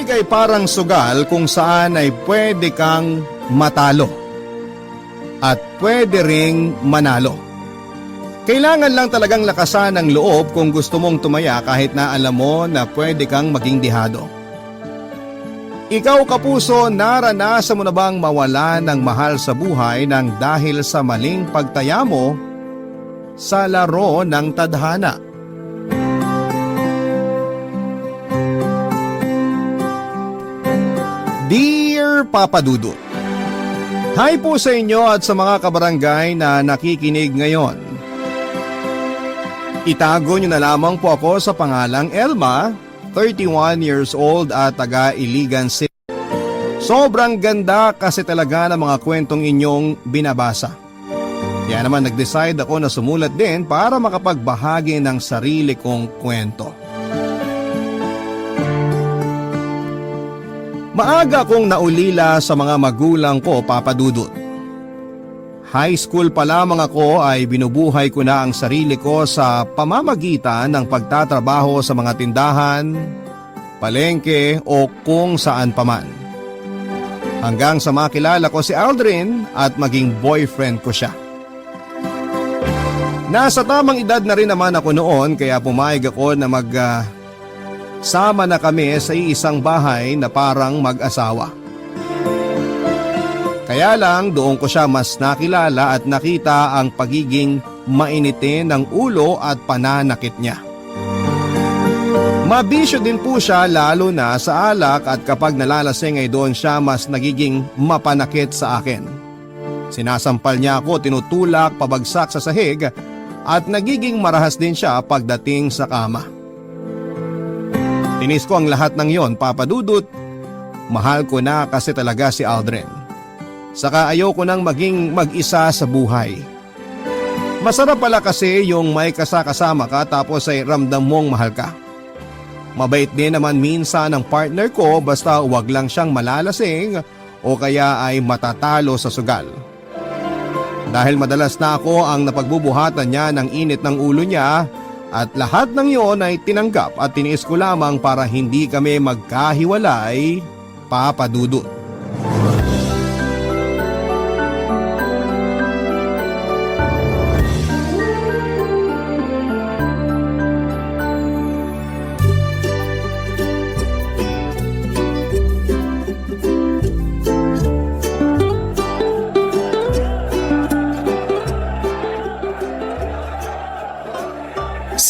daigdig ay parang sugal kung saan ay pwede kang matalo at pwede ring manalo. Kailangan lang talagang lakasan ang loob kung gusto mong tumaya kahit na alam mo na pwede kang maging dihado. Ikaw kapuso, naranasan mo na bang mawala ng mahal sa buhay nang dahil sa maling pagtaya mo sa laro ng tadhana? Dear Papa Dudut, hi po sa inyo at sa mga kabarangay na nakikinig ngayon. Itago niyo na lamang po ako sa pangalang Elma, 31 years old at taga Iligan City. Sobrang ganda kasi talaga ng mga kwentong inyong binabasa. Kaya naman nag-decide ako na sumulat din para makapagbahagi ng sarili kong kwento. Maaga akong naulila sa mga magulang ko, Papa Dudut. High school pa lamang ako ay binubuhay ko na ang sarili ko sa pamamagitan ng pagtatrabaho sa mga tindahan, palengke o kung saan paman. Hanggang sa makilala ko si Aldrin at maging boyfriend ko siya. Nasa tamang edad na rin naman ako noon kaya pumayag ako na sama na kami sa isang bahay na parang mag-asawa. Kaya lang doon ko siya mas nakilala at nakita ang pagiging mainitin ng ulo at pananakit niya. Mabisyo din po siya lalo na sa alak at kapag nalalasing ay doon siya mas nagiging mapanakit sa akin. Sinasampal niya ako, tinutulak, pabagsak sa sahig at nagiging marahas din siya pagdating sa kama. Tinis ko ang lahat ng yon, Papa Dudut. Mahal ko na kasi talaga si Aldrin. Saka ayoko nang maging mag-isa sa buhay. Masarap pala kasi yung may kasama ka tapos ay ramdam mong mahal ka. Mabait din naman minsan ang partner ko basta huwag lang siyang malalasing o kaya ay matatalo sa sugal. Dahil madalas na ako ang napagbubuhatan niya ng init ng ulo niya, at lahat ng iyon ay tinanggap at tiniis ko lamang para hindi kami magkahiwalay, Papa Dudut.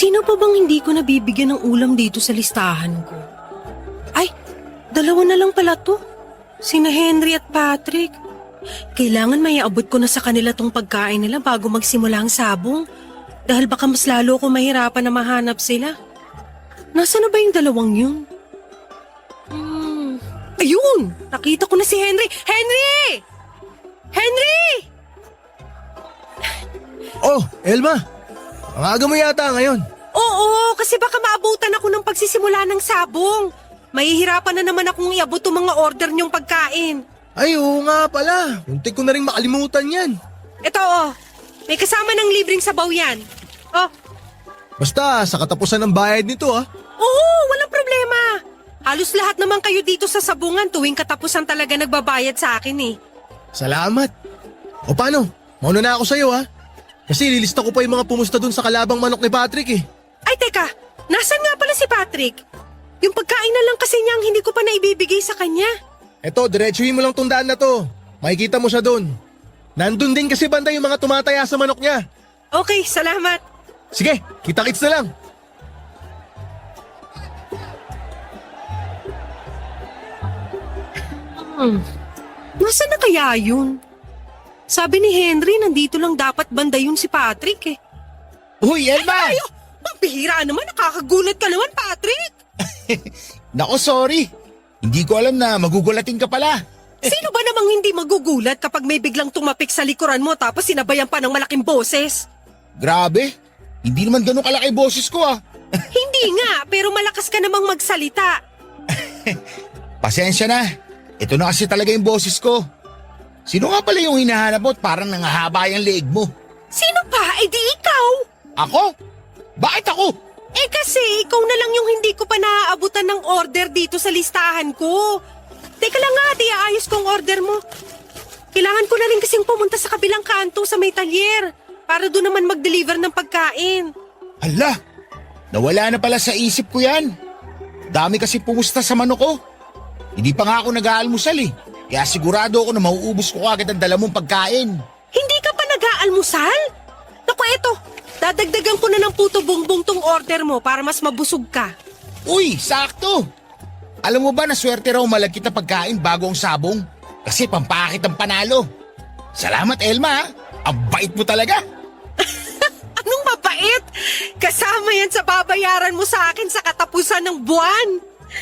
Sino pa bang hindi ko nabibigyan ng ulam dito sa listahan ko? Ay, dalawa na lang pala to. Sina Henry at Patrick. Kailangan may aabot ko na sa kanila tong pagkain nila bago magsimula ang sabong. Dahil baka mas lalo ko mahirapan na mahanap sila. Nasaan na ba yung dalawang yun? Ayun! Nakita ko na si Henry. Henry! Henry! Oh, Elma! Ang aga mo yata ngayon. Oo, kasi baka maabutan ako ng pagsisimula ng sabong. Mahihirapan na naman akong iabot ang mga order niyong pagkain. Ay, oo nga pala. Muntik ko na rin makalimutan yan. Ito may kasama ng libreng sabaw yan. Oh, Basta sa katapusan ng bayad nito oo, walang problema. Halos lahat naman kayo dito sa sabungan tuwing katapusan talaga nagbabayad sa akin eh. Salamat. O paano? Mauna na ako sa'yo Kasi lilista ko pa yung mga pumusta dun sa kalabang manok ni Patrick Ay teka, nasan nga pala si Patrick? Yung pagkain na lang kasi niya ang hindi ko pa naibibigay sa kanya. Eto, diretsuhin mo lang tong daan na to. Makikita mo siya dun. Nandun din kasi banda yung mga tumataya sa manok niya. Okay, salamat. Sige, kita-kits na lang. Nasaan na kaya yun? Sabi ni Henry, nandito lang dapat banda yun si Patrick eh. Uy, Elma! Ay, ang bihira naman, nakakagulat ka naman, Patrick! Nako, sorry. Hindi ko alam na magugulatin ka pala. Sino ba namang hindi magugulat kapag may biglang tumapik sa likuran mo tapos sinabayan pa ng malaking boses? Grabe. Hindi naman ganun kalaki boses ko Hindi nga, pero malakas ka namang magsalita. Pasensya na. Ito na kasi talaga yung boses ko. Sino nga pala yung hinahanap mo at parang nangahaba yung leeg mo? Sino pa? Eh di ikaw! Ako? Bakit ako? Eh kasi ikaw na lang yung hindi ko pa naaabutan ng order dito sa listahan ko. Teka lang nga, ayos ko ang order mo. Kailangan ko na rin kasing pumunta sa kabilang kanto sa may talyer para doon naman mag-deliver ng pagkain. Hala, nawala na pala sa isip ko yan. Dami kasi pumusta sa manok ko. Hindi pa nga ako nag-aalmusal eh. Kaya sigurado ako na mauubos ko agad ang dala mong pagkain. Hindi ka pa nag-aalmusal? Naku, eto. Dadagdagan ko na ng puto bongbong tong order mo para mas mabusog ka. Uy, sakto! Alam mo ba na swerte raw malagkit na pagkain bago ang sabong? Kasi pampakit ang panalo. Salamat, Elma. Ang bait mo talaga. Anong mabait? Kasama yan sa babayaran mo sa akin sa katapusan ng buwan.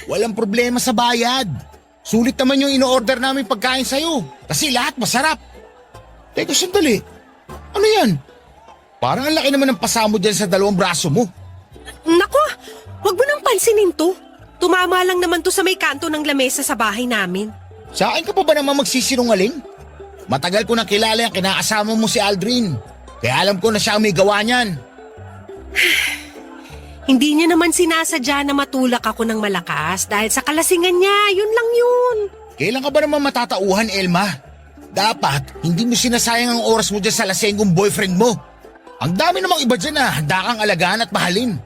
Walang problema sa bayad. Sulit naman yung ino-order namin pagkain sa'yo. Kasi lahat masarap. Teka, sandali. Ano yan? Parang ang laki naman ng pasa mo dyan sa dalawang braso mo. Naku, wag mo nang pansinin to. Tumama lang naman to sa may kanto ng lamesa sa bahay namin. Sa akin ka pa ba naman magsisinungaling? Matagal ko na kilala yung kinakasama mo si Aldrin. Kaya alam ko na siya ang may gawa niyan. Hindi niya naman sinasadya na matulak ako ng malakas dahil sa kalasingan niya, yun lang yun. Kailan ka ba naman matatauhan, Elma? Dapat, hindi mo sinasayang ang oras mo dyan sa lasenggong boyfriend mo. Ang dami namang iba dyan na handa kang alagaan at mahalin.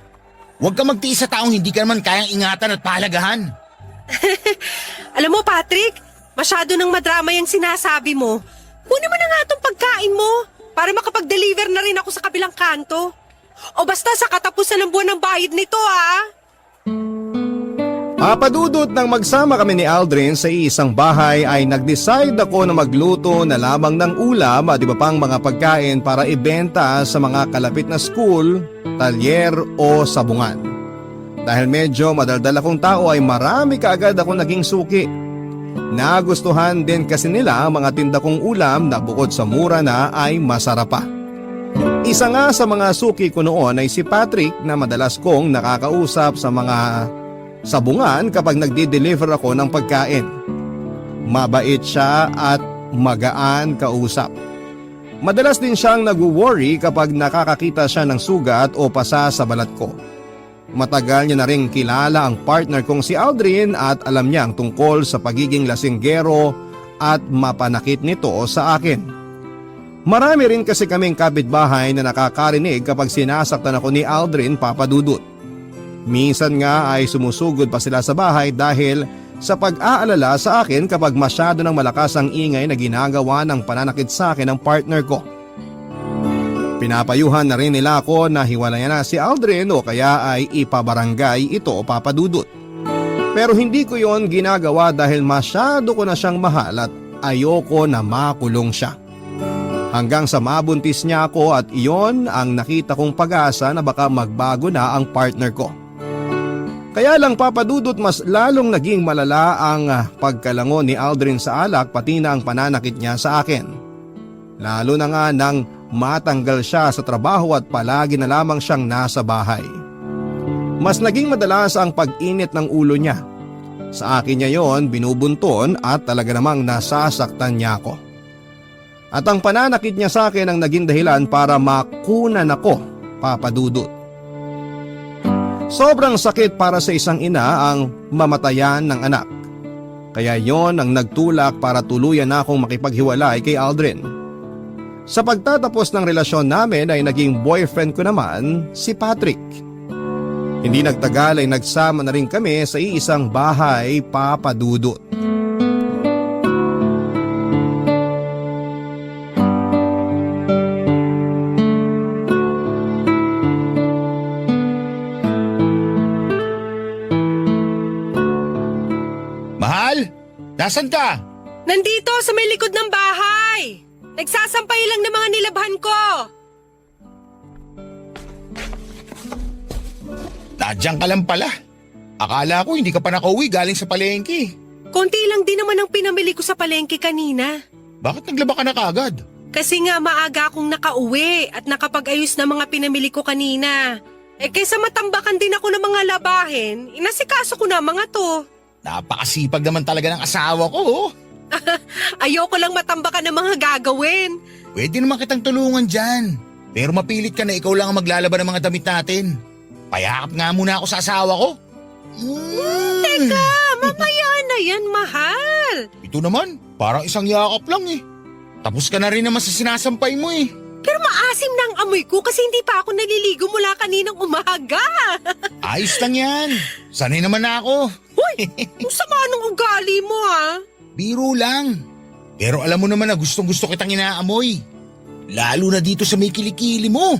Huwag ka magtiis sa taong hindi ka naman kayang ingatan at pahalagahan. Alam mo, Patrick, masyado nang madrama yung sinasabi mo. Kunin mo na nga itong pagkain mo para makapag-deliver na rin ako sa kabilang kanto. O basta sa katapusan ng buwan ng bayad nito, ah. Papadudot nang magsama kami ni Aldrin sa isang bahay ay nag-decide ako na magluto na lamang ng ulam at iba pang mga pagkain para ibenta sa mga kalapit na school, talyer o sabungan. Dahil medyo madaldal akong tao ay marami kaagad ako naging suki. Nagustuhan din kasi nila ang mga tinda kong ulam na bukod sa mura na ay masarap pa. Isa nga sa mga suki ko noon ay si Patrick na madalas kong nakakausap sa mga sabungan kapag nagdi-deliver ako ng pagkain. Mabait siya at magaan kausap. Madalas din siyang nag-worry kapag nakakakita siya ng sugat o pasa sa balat ko. Matagal niya na rin kilala ang partner kong si Aldrin at alam niya ang tungkol sa pagiging lasinggero at mapanakit nito sa akin. Marami rin kasi kaming kapitbahay na nakakarinig kapag sinasaktan ako ni Aldrin, papadudot. Minsan nga ay sumusugod pa sila sa bahay dahil sa pag-aalala sa akin kapag masyado ng malakas ang ingay na ginagawa ng pananakit sa akin ng partner ko. Pinapayuhan na rin nila ako na hiwalayan na si Aldrin o kaya ay ipabarangay ito o papadudot. Pero hindi ko yon ginagawa dahil masyado ko na siyang mahal at ayoko na makulong siya. Hanggang sa mabuntis niya ako at iyon ang nakita kong pag-asa na baka magbago na ang partner ko. Kaya lang papadudot mas lalong naging malala ang pagkalangon ni Aldrin sa alak pati na ang pananakit niya sa akin. Lalo na nga nang matanggal siya sa trabaho at palagi na lamang siyang nasa bahay. Mas naging madalas ang pag-init ng ulo niya. Sa akin niya yon binubunton at talaga namang nasasaktan niya ako. At ang pananakit niya sa akin ang naging dahilan para makunan ako, papadudot. Sobrang sakit para sa isang ina ang mamatayan ng anak. Kaya yon ang nagtulak para tuluyan na akong makipaghiwalay kay Aldrin. Sa pagtatapos ng relasyon namin ay naging boyfriend ko naman si Patrick. Hindi nagtagal ay nagsama na rin kami sa iisang bahay, papadudot. Nasaan ka? Nandito sa may likod ng bahay. Nagsasampay lang ng mga nilabhan ko. Nadyang ka lang pala. Akala ko hindi ka pa nakauwi galing sa palengke. Konti lang din naman ang pinamili ko sa palengke kanina. Bakit naglaba ka na kaagad? Kasi nga maaga akong nakauwi at nakapag-ayos na mga pinamili ko kanina. Kaysa matambakan din ako ng mga labahin, inasikaso ko na mga to. Napakasipag naman talaga ng asawa ko. Ayoko lang matambakan ng mga gagawin. Pwede naman kitang tulungan dyan. Pero mapilit ka na ikaw lang ang maglalaban ng mga damit natin. Payakap nga muna ako sa asawa ko. Teka, mamaya na yan, mahal. Ito naman, parang isang yakap lang eh. Tapos ka na rin naman sa sinasampay mo eh. Pero maasim na ang amoy ko kasi hindi pa ako naliligo mula kaninang umaga. Ayos lang yan. Sanay naman na ako. Ang sama ng ugali mo, ha? Biro lang. Pero alam mo naman na gustong-gusto kitang inaamoy. Lalo na dito sa may kilikili mo.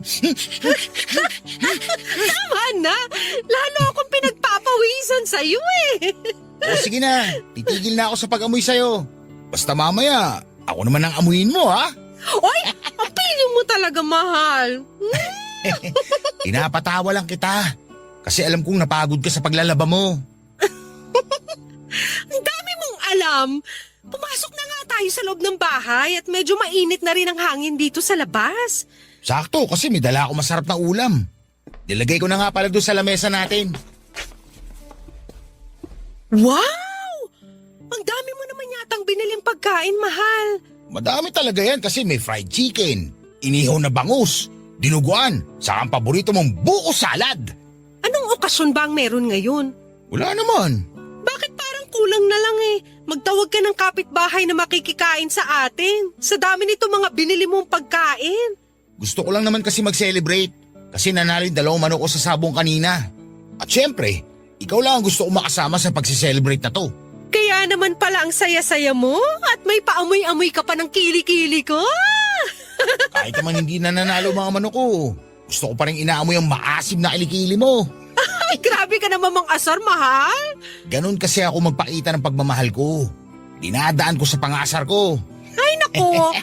Tama na. Lalo akong pinagpapawisan sa'yo eh. O sige na, titigil na ako sa pag-amoy sa'yo. Basta mamaya, ako naman ang amuyin mo ha. Oy, ang piling mo talaga, mahal. Pinapatawa lang kita. Kasi alam kong napagod ka sa paglalaba mo. Ang dami mong alam. Pumasok na nga tayo sa loob ng bahay at medyo mainit na rin ang hangin dito sa labas. Sakto kasi may dala ako masarap na ulam. Nilagay ko na nga pala doon sa lamesa natin. Wow! Ang dami mo naman yatang biniling pagkain, mahal. Madami talaga yan kasi may fried chicken, inihaw na bangus, dinuguan, saka ang paborito mong buko salad. Anong okasyon ba ang meron ngayon? Wala naman. Bakit parang kulang na lang eh? Magtawag ka ng kapitbahay na makikikain sa atin. Sa dami nito mga binili mong pagkain. Gusto ko lang naman kasi mag-celebrate kasi nanalo yung 2 manok ko sa sabong kanina. At syempre, ikaw lang ang gusto ko makasama sa pagsi-celebrate na to. Kaya naman pala ang saya-saya mo at may paamoy-amoy ka pa ng kili-kili ko. Kahit naman hindi na nanalo mga manok ko, gusto ko pa rin inaamoy ang maasim na kilikili mo. Ay, grabe ka naman mang asar, mahal. Ganon kasi ako magpakita ng pagmamahal ko. Dinadaan ko sa pangasar ko. Ay, naku.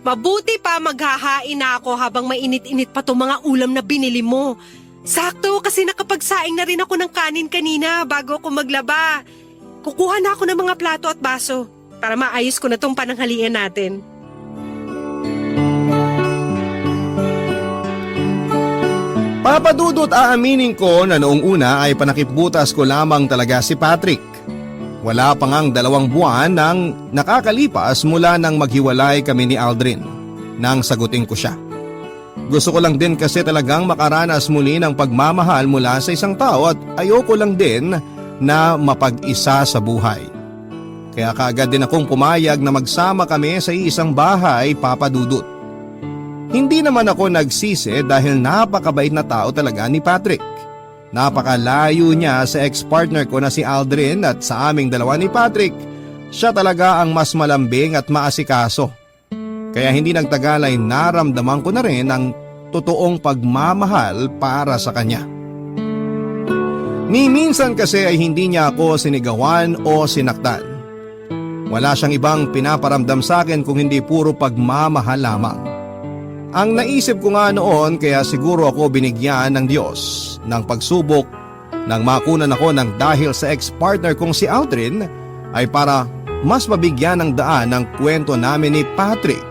Mabuti pa maghahain na ako habang mainit-init pa itong mga ulam na binili mo. Sakto kasi nakapagsaing na rin ako ng kanin kanina bago ako maglaba. Kukuha na ako ng mga plato at baso para maayos ko na tong pananghalian natin. Papadudot aaminin ko na noong una ay panakipbutas ko lamang talaga si Patrick. Wala pa ngang 2 buwan nang nakakalipas mula nang maghiwalay kami ni Aldrin nang sagutin ko siya. Gusto ko lang din kasi talagang makaranas muli ng pagmamahal mula sa isang tao at ayoko lang din na mapag-isa sa buhay. Kaya kaagad din akong pumayag na magsama kami sa isang bahay, Papa Dudut. Hindi naman ako nagsisi dahil napakabait na tao talaga ni Patrick. Napakalayo niya sa ex-partner ko na si Aldrin at sa aming dalawa ni Patrick, siya talaga ang mas malambing at maasikaso. Kaya hindi nagtagal ay naramdaman ko na rin ang totoong pagmamahal para sa kanya. Ni minsan kasi ay hindi niya ako sinigawan o sinaktan. Wala siyang ibang pinaparamdam sa akin kung hindi puro pagmamahal lamang. Ang naisip ko nga noon kaya siguro ako binigyan ng Diyos ng pagsubok nang makunan ako ng dahil sa ex-partner kong si Aldrin ay para mas mabigyan ng daan ng kwento namin ni Patrick,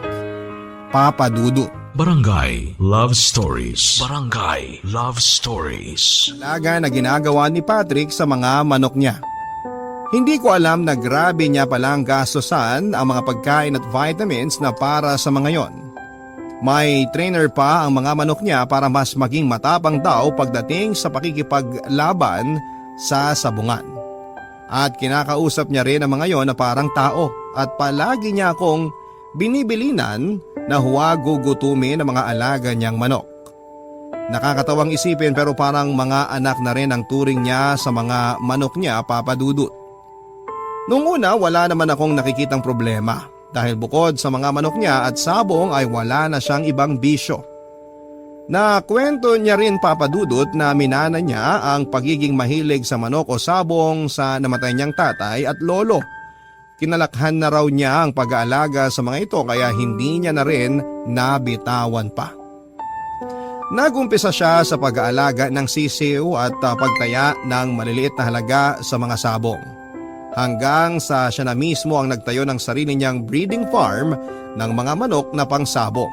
Papa Dudut. Barangay Love Stories. Barangay Love Stories. Alaga na ginagawa ni Patrick sa mga manok niya. Hindi ko alam na grabe niya palang gastosan ang mga pagkain at vitamins na para sa mga yon. May trainer pa ang mga manok niya para mas maging matapang daw pagdating sa pakikipaglaban sa sabungan. At kinakausap niya rin ang mga yon na parang tao at palagi niya akong binibilinan na huwag gugutumin ang mga alaga niyang manok. Nakakatawang isipin pero parang mga anak na rin ang turing niya sa mga manok niya, Papa Dudut. Noong una wala naman akong nakikitang problema dahil bukod sa mga manok niya at sabong ay wala na siyang ibang bisyo. Nakwento niya rin, Papa Dudut, na minana niya ang pagiging mahilig sa manok o sabong sa namatay niyang tatay at lolo. Kinalakhan na raw niya ang pag-aalaga sa mga ito kaya hindi niya na rin nabitawan pa. Nagumpisa siya sa pag-aalaga ng sisiw at pagtaya ng maliliit na halaga sa mga sabong. Hanggang sa siya na mismo ang nagtayo ng sarili niyang breeding farm ng mga manok na pangsabong.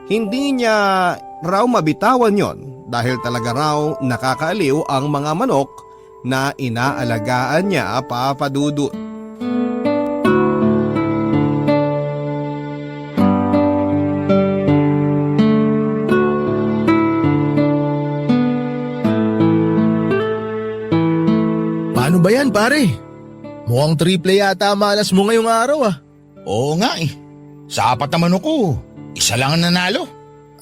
Hindi niya raw mabitawan yon dahil talaga raw nakakaaliw ang mga manok na inaalagaan niya, Papa Dudut. naman pare. Mukhang triple yata malas mo ngayong araw ah. Oo nga eh. Sa 4 na manok ko, isa lang ang nanalo.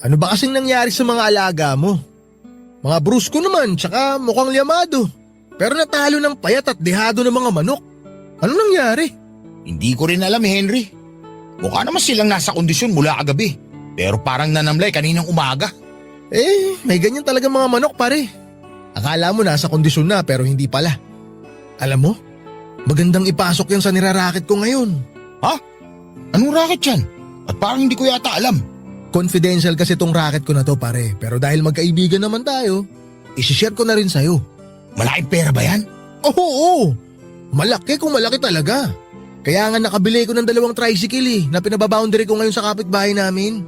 Ano ba kasing nangyari sa mga alaga mo? Mga brusko naman, tsaka mukhang liyamado. Pero natalo ng payat at dehado ng mga manok. Ano nangyari? Hindi ko rin alam, Henry. Mukha naman silang nasa kondisyon mula kagabi. Pero parang nanamlay kaninang umaga. May ganyan talaga mga manok pare. Akala mo nasa kondisyon na pero hindi pala. Alam mo, magandang ipasok yan sa nirarakit ko ngayon. Ha? Anong racket yan? At parang hindi ko yata alam. Confidential kasi tong racket ko na to pare. Pero dahil magkaibigan naman tayo, isishare ko na rin sa'yo. Malaking pera ba yan? Oo. Malaki kung malaki talaga. Kaya nga nakabili ko ng 2 tricycle na pinababoundary ko ngayon sa kapitbahay namin.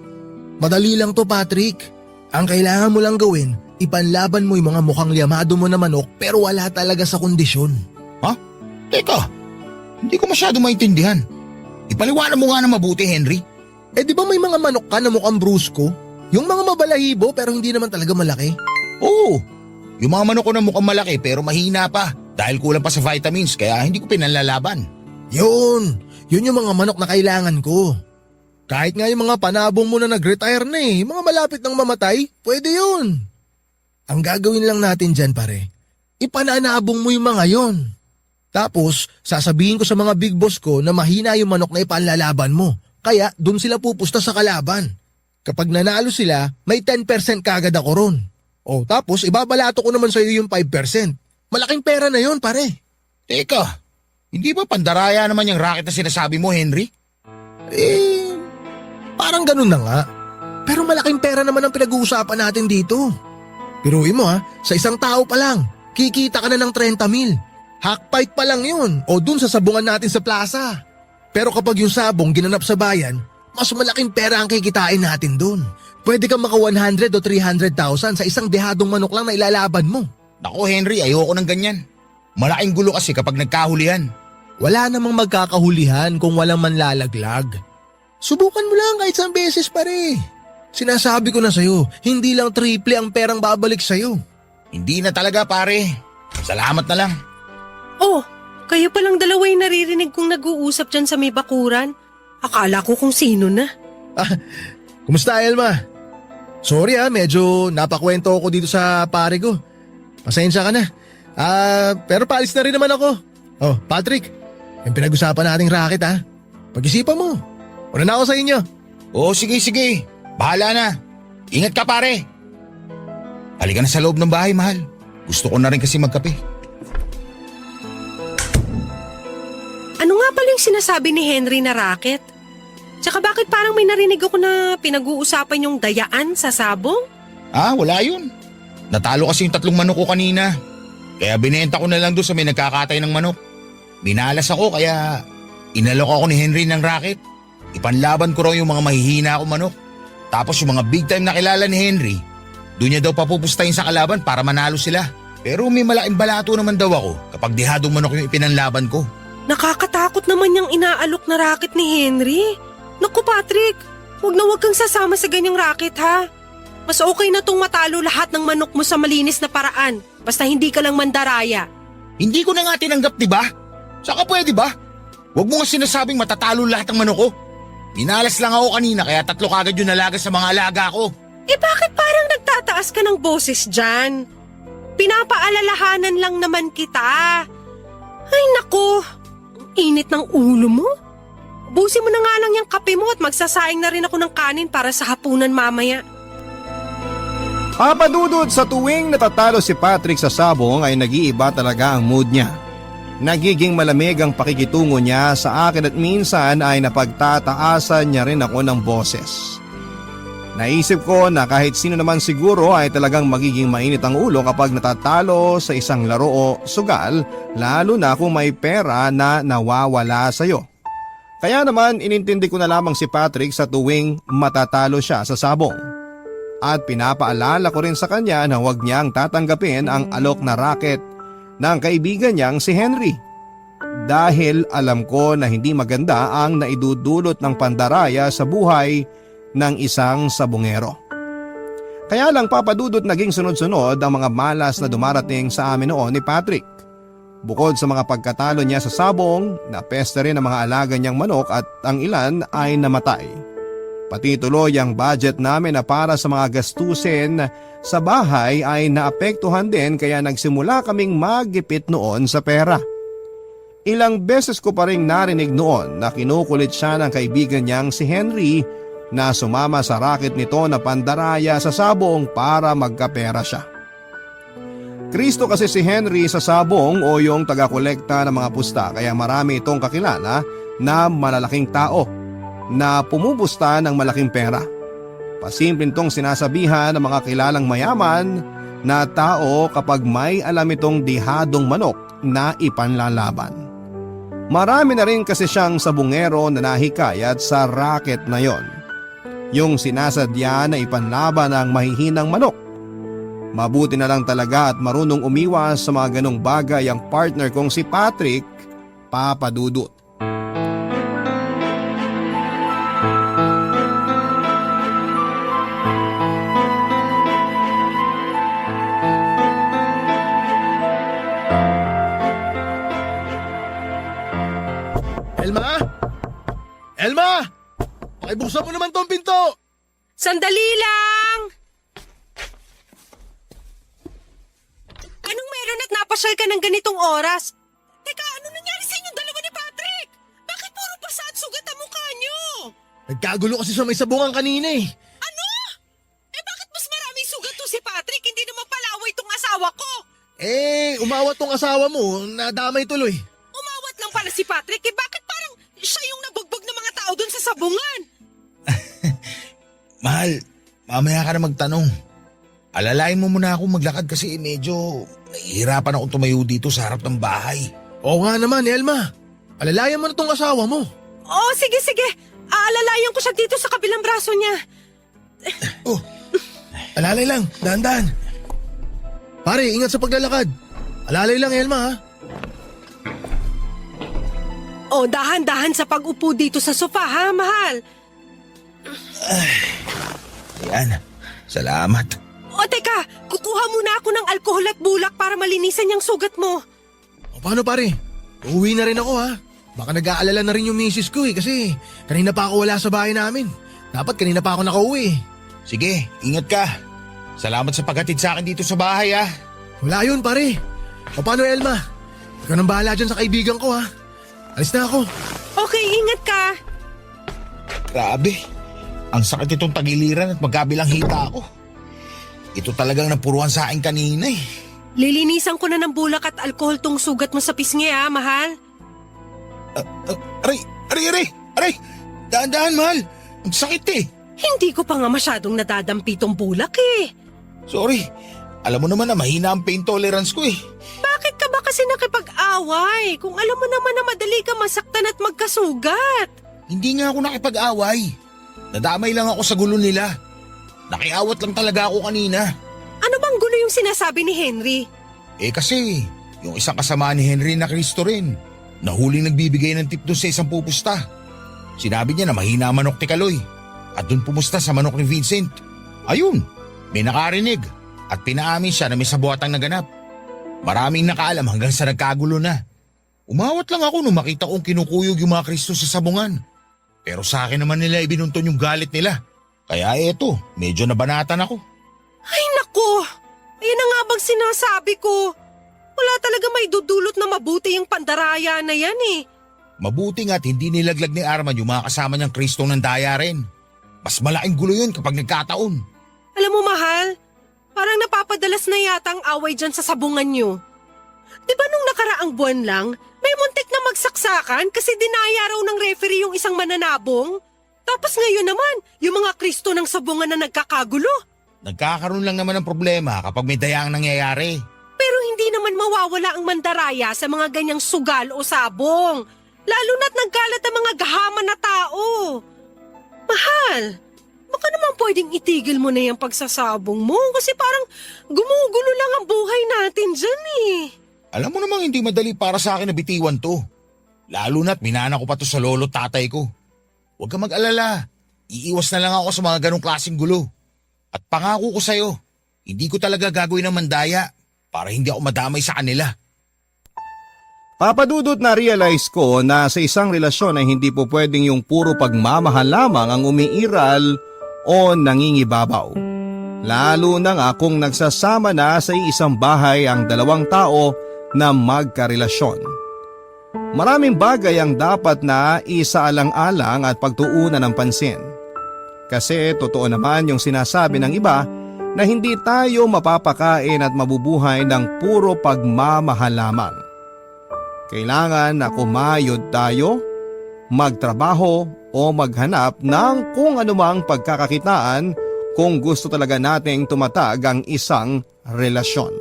Madali lang to Patrick. Ang kailangan mo lang gawin, ipanlaban mo yung mga mukhang liyamado mo na manok pero wala talaga sa kondisyon. Ha? Teka, hindi ko masyado maintindihan. Ipaliwanag mo nga na mabuti, Henry. Di ba may mga manok ka na mukhang brusko? Yung mga mabalahibo pero hindi naman talaga malaki? Oo, yung mga manok ko na mukhang malaki pero mahina pa dahil kulang pa sa vitamins kaya hindi ko pinanlalaban. Yun yung mga manok na kailangan ko. Kahit nga yung mga panabong mo na nag-retire na mga malapit nang mamatay, pwede yun. Ang gagawin lang natin dyan pare, ipananabong mo yung mga yon. Tapos sasabihin ko sa mga big boss ko na mahina yung manok na ipanlalaban mo. Kaya dun sila pupusta sa kalaban. Kapag nanalo sila, may 10% kagad ako ron. Tapos ibabalato ko naman sa iyo yung 5%. Malaking pera na yon pare. Teka, hindi ba pandaraya naman yung racket na sinasabi mo, Henry? Parang ganun na nga. Pero malaking pera naman ang pinag-uusapan natin dito. Piruin mo sa isang tao pa lang, kikita ka na ng 30,000. Hackpipe pa lang yun o dun sa sabungan natin sa plaza. Pero kapag yung sabong ginanap sa bayan, mas malaking pera ang kikitain natin dun. Pwede kang maka 100 o 300,000 sa isang dehadong manok lang na ilalaban mo. Naku Henry, ayoko ng ganyan. Malaking gulo kasi kapag nagkahulihan. Wala namang magkakahulihan kung walang manlalaglag. Subukan mo lang kahit isang beses pare. Sinasabi ko na sa'yo, hindi lang triple ang perang babalik sa'yo. Hindi na talaga pare. Salamat na lang. Oh, kayo palang dalawa yung naririnig kong nag-uusap dyan sa may bakuran. Akala ko kung sino na. Kumusta Elma? Sorry medyo napakwento ako dito sa pare ko. Pasensya ka na. Pero paalis na rin naman ako. Patrick, yung pinag-usapan nating racket pag-isipan mo. Una na ako sa inyo. Sige. Bahala na. Ingat ka pare. Halika na sa loob ng bahay, mahal. Gusto ko na rin kasi magkape. Ano nga pala yung sinasabi ni Henry na racket? Tsaka bakit parang may narinig ako na pinag-uusapan yung dayaan sa sabong? Wala yun. Natalo kasi yung 3 manok ko kanina. Kaya binenta ko na lang doon sa may nagkakatay ng manok. Minalas ako kaya inalok ako ni Henry ng racket. Ipanlaban ko raw yung mga mahihina akong manok. Tapos yung mga big time na kilala ni Henry, doon niya daw papupustahin sa kalaban para manalo sila. Pero may malaking balato naman daw ako kapag dihadong manok yung ipinanlaban ko. Nakakatakot naman yung inaalok na racket ni Henry. Naku Patrick, wag kang sasama sa ganyang racket ha. Mas okay na tong matalo lahat ng manok mo sa malinis na paraan. Basta hindi ka lang mandaraya. Hindi ko na nga tinanggap, di ba? Saka pwede ba? Huwag mo nga sinasabing matatalo lahat ng manok ko. Minalas lang ako kanina kaya 3 kagad yung nalaga sa mga alaga ko. Bakit parang nagtataas ka ng boses dyan? Pinapaalalahanan lang naman kita. Ay naku, init ng ulo mo. Busin mo na nga lang yung kape mo at magsasaing na rin ako ng kanin para sa hapunan mamaya. Papadudod sa tuwing natatalo si Patrick sa sabong ay nag-iiba talaga ang mood niya. Nagiging malamig ang pakikitungo niya sa akin at minsan ay napagtataasan niya rin ako ng boses. Naisip ko na kahit sino naman siguro ay talagang magiging mainit ang ulo kapag natatalo sa isang laro o sugal, lalo na kung may pera na nawawala sa'yo. Kaya naman inintindi ko na lamang si Patrick sa tuwing matatalo siya sa sabong. At pinapaalala ko rin sa kanya na huwag niyang tatanggapin ang alok na racket ng kaibigan niyang si Henry. Dahil alam ko na hindi maganda ang naidudulot ng pandaraya sa buhay ng isang sabongero. Kaya lang papadudot naging sunod-sunod ang mga malas na dumarating sa amin noon ni Patrick. Bukod sa mga pagkatalo niya sa sabong, napeste rin ang mga alaga niyang manok at ang ilan ay namatay. Pati tuloy ang budget namin na para sa mga gastusin sa bahay ay naapektuhan din kaya nagsimula kaming maggipit noon sa pera. Ilang beses ko pa rin narinig noon na kinukulit siya ng kaibigan niyang si Henry na sumama sa racket nito na pandaraya sa sabong para magkapera siya. Kristo kasi si Henry sa sabong o yung taga-kolekta ng mga pusta kaya marami itong kakilala na malalaking tao na pumupusta ng malaking pera. Pasimpleng tong sinasabihan ng mga kilalang mayaman na tao kapag may alam itong dihadong manok na ipanlalaban. Marami na rin kasi siyang sabungero na nahikayat sa racket na yon. Yung sinasadya na ipanlaban ang mahihinang manok. Mabuti na lang talaga at marunong umiwas sa mga ganong bagay ang partner kong si Patrick, Papa Dudut. Elma? Elma! Pakibuksan mo naman tong pinto! Sandali lang! Anong meron at napasyal ka ng ganitong oras? Teka, ano nangyari sa inyong dalawa ni Patrick? Bakit puro basa at sugat ang mukha niyo? Nagkagulo kasi sa may sabungan kanina eh. Ano? Eh bakit mas maraming sugat to si Patrick? Hindi naman palaway tong asawa ko. Umawat tong asawa mo, nadamay tuloy. Umawat lang pala si Patrick. Eh bakit parang siya yung nabugbog ng mga tao dun sa sabungan? Mahal, mamaya ka na magtanong. Alalayan mo muna ako maglakad kasi medyo nahihirapan ako tumayo dito sa harap ng bahay. Oo nga naman, Elma. Alalayan mo na tong asawa mo. Oh, sige. Aalalayan ko siya dito sa kabilang braso niya. Alalay lang, dahan-dahan. Pare, ingat sa paglalakad. Alalay lang, Elma ha. Oh, dahan-dahan sa pag-upo dito sa sofa ha, mahal. Ayan, salamat. O teka, kukuha muna ako ng alkohol at bulak para malinisan yung sugat mo. O paano pare? Uuwi na rin ako ha. Baka nag-aalala na rin yung misis ko eh kasi kanina pa ako wala sa bahay namin. Dapat kanina pa ako nakauwi. Sige, ingat ka. Salamat sa paghatid sa akin dito sa bahay ah. Wala yun pare. O paano Elma? Ikaw nang bahala dyan sa kaibigan ko ha. Alis na ako. Okay, ingat ka. Grabe, ang sakit itong tagiliran at magkabilang hita ako. Ito talagang napuruan sa akin kanina eh. Lilinisan ko na ng bulak at alkohol tong sugat mo sa pisngi ha, mahal. Aray! Daan-daan, mahal. Ang sakit eh. Hindi ko pa nga masyadong nadadampi tong bulak eh. Sorry, alam mo naman na mahina ang pain tolerance ko eh. Bakit ka ba kasi nakipag-away? Kung alam mo naman na madali ka masaktan at magkasugat. Hindi nga ako nakipag-away. Nadamay lang ako sa gulo nila. Nakiawat lang talaga ako kanina. Ano bang gulo yung sinasabi ni Henry? Eh kasi, yung isang kasama ni Henry na Cristo rin, nahuling nagbibigay ng tip doon sa isang pupusta. Sinabi niya na mahina ang manok ni Kaloy at doon pumusta sa manok ni Vincent. Ayun, may nakarinig at pinaamin siya na may sabuatang naganap. Maraming nakaalam hanggang sa nagkagulo na. Umawat lang ako nung makita kong kinukuyog yung mga Kristo sa sabungan. Pero sa akin naman nila ibinunton yung galit nila. Kaya eto, medyo nabanatan ako. Ay nako, ayun na nga bang sinasabi ko. Wala talaga may dudulot na mabuti yung pandaraya na yan eh. Mabuti nga't hindi nilaglag ni Arman yung mga kasama niyang Kristong ng daya rin. Mas malaking gulo yun kapag nagkataon. Alam mo mahal, parang napapadalas na yata ang away dyan sa sabungan nyo. Di ba nung nakaraang buwan lang, may muntik na magsaksakan kasi dinaya raw ng referee yung isang mananabong? Tapos ngayon naman, yung mga Kristo ng sabungan na nagkakagulo. Nagkakaroon lang naman ng problema kapag may dayaang nangyayari. Pero hindi naman mawawala ang mandaraya sa mga ganyang sugal o sabong. Lalo na't nagkalat ang mga gahaman na tao. Mahal, baka naman pwedeng itigil mo na yung pagsasabong mo kasi parang gumugulo lang ang buhay natin dyan eh. Alam mo namang hindi madali para sa akin na bitiwan to. Lalo na't minana ko pa to sa lolo tatay ko. Huwag ka mag-alala. Iiwas na lang ako sa mga ganong klaseng gulo. At pangako ko sa'yo, hindi ko talaga gagawin ng mandaya para hindi ako madamay sa kanila. Papadudot na realize ko na sa isang relasyon ay hindi po pwedeng yung puro pagmamahal lamang ang umiiral o nangingibabaw. Lalo na nga kung nagsasama na sa isang bahay ang dalawang tao na magkarelasyon. Maraming bagay ang dapat na isaalang-alang at pagtuunan ng pansin. Kasi totoo naman yung sinasabi ng iba na hindi tayo mapapakain at mabubuhay ng puro pagmamahal lamang. Kailangan na kumayod tayo, magtrabaho o maghanap ng kung anumang pagkakakitaan kung gusto talaga nating tumatag ang isang relasyon.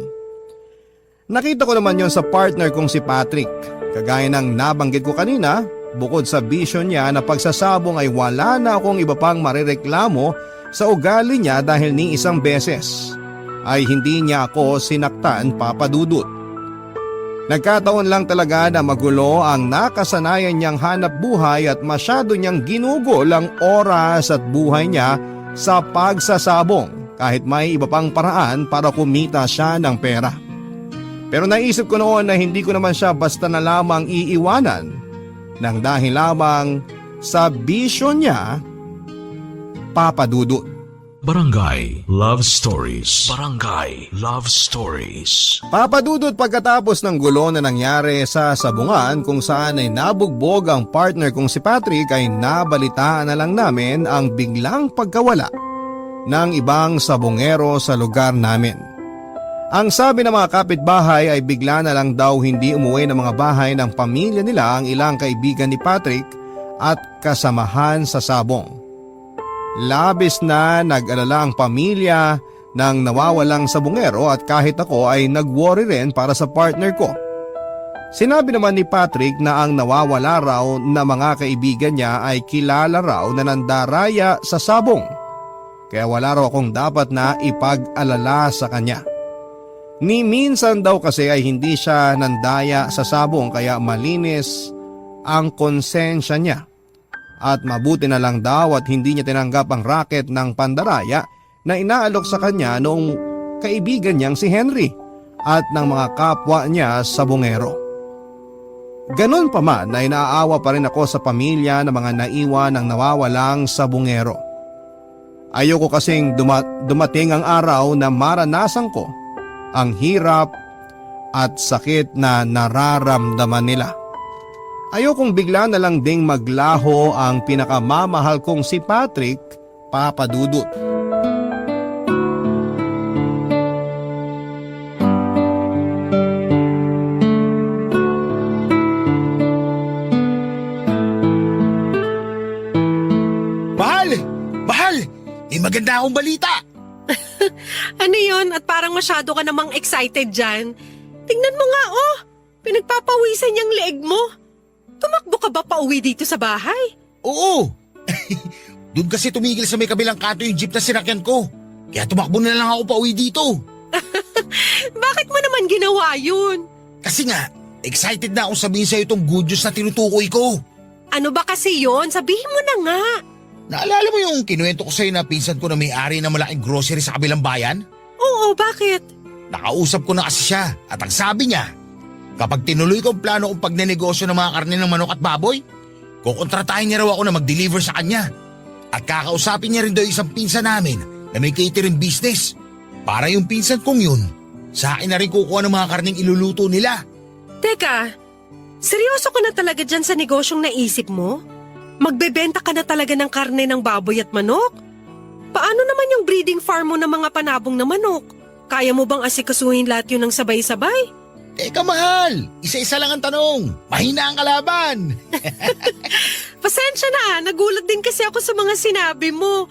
Nakita ko naman yon sa partner kong si Patrick. Kagaya ng nabanggit ko kanina, bukod sa bisyo niya na pagsasabong ay wala na akong iba pang marireklamo sa ugali niya dahil ni isang beses ay hindi niya ako sinaktan, papadudot. Nagkataon lang talaga na magulo ang nakasanayan niyang hanap buhay at masyado niyang ginugol ang oras at buhay niya sa pagsasabong kahit may iba pang paraan para kumita siya ng pera. Pero naisip ko noon na hindi ko naman siya basta na lamang iiwanan nang dahil lamang sa bisyo niya, papadudot. Barangay Love Stories. Barangay Love Stories. Papadudot pagkatapos ng gulo na nangyari sa sabungan kung saan ay nabugbog ang partner kong si Patrick ay nabalitaan na lang namin ang biglang pagkawala ng ibang sabungero sa lugar namin. Ang sabi ng mga kapitbahay ay bigla na lang daw hindi umuwi ng mga bahay ng pamilya nila ang ilang kaibigan ni Patrick at kasamahan sa sabong. Labis na nag-alala ang pamilya ng nawawalang sabungero at kahit ako ay nag-worry rin para sa partner ko. Sinabi naman ni Patrick na ang nawawala raw na mga kaibigan niya ay kilala raw na nandaraya sa sabong. Kaya wala raw akong dapat na ipag-alala sa kanya. Ni minsan daw kasi ay hindi siya nandaya sa sabong kaya malinis ang konsensya niya. At mabuti na lang daw at hindi niya tinanggap ang racket ng pandaraya na inaalok sa kanya noong kaibigan niyang si Henry at ng mga kapwa niya sa bungero. Ganon pa man ay naaawa pa rin ako sa pamilya ng mga naiwan ng nawawalang sabungero. Ayoko kasing dumating ang araw na maranasan ko ang hirap at sakit na nararamdaman nila. Ayokong bigla na lang ding maglaho ang pinakamamahal kong si Patrick, papadudot. Mahal! Mahal! May maganda akong balita! Ano yon? At parang masyado ka namang excited dyan. Tingnan mo nga oh, pinagpapawisan niyang leeg mo. Tumakbo ka ba pauwi dito sa bahay? Oo! Doon kasi tumigil sa may kabilang kanto yung jeep na sinakyan ko. Kaya tumakbo na lang ako pauwi dito. Bakit mo naman ginawa yun? Kasi nga, excited na akong sabihin sa'yo itong good news na tinutukoy ko. Ano ba kasi yon? Sabihin mo na nga. Naalala mo yung kinuwento ko sa'yo na pinsan ko na may-ari ng malaking grocery sa kabilang bayan? Oo, bakit? Nakausap ko na kasi siya at ang sabi niya, kapag tinuloy ko ang plano kong pagnenegosyo ng mga karne ng manok at baboy, kukontratahin niya raw ako na mag-deliver sa kanya. At kakausapin niya rin daw isang pinsan namin na may catering business. Para yung pinsan kong yun, sa akin na rin kukuha ng mga karneng iluluto nila. Teka, seryoso ka na talaga dyan sa negosyong naisip mo? Magbebenta ka na talaga ng karne ng baboy at manok? Paano naman yung breeding farm mo ng mga panabong na manok? Kaya mo bang asikasuhin lahat yun ng sabay-sabay? Teka mahal, isa-isa lang ang tanong. Mahina ang kalaban. Pasensya na, nagulat din kasi ako sa mga sinabi mo.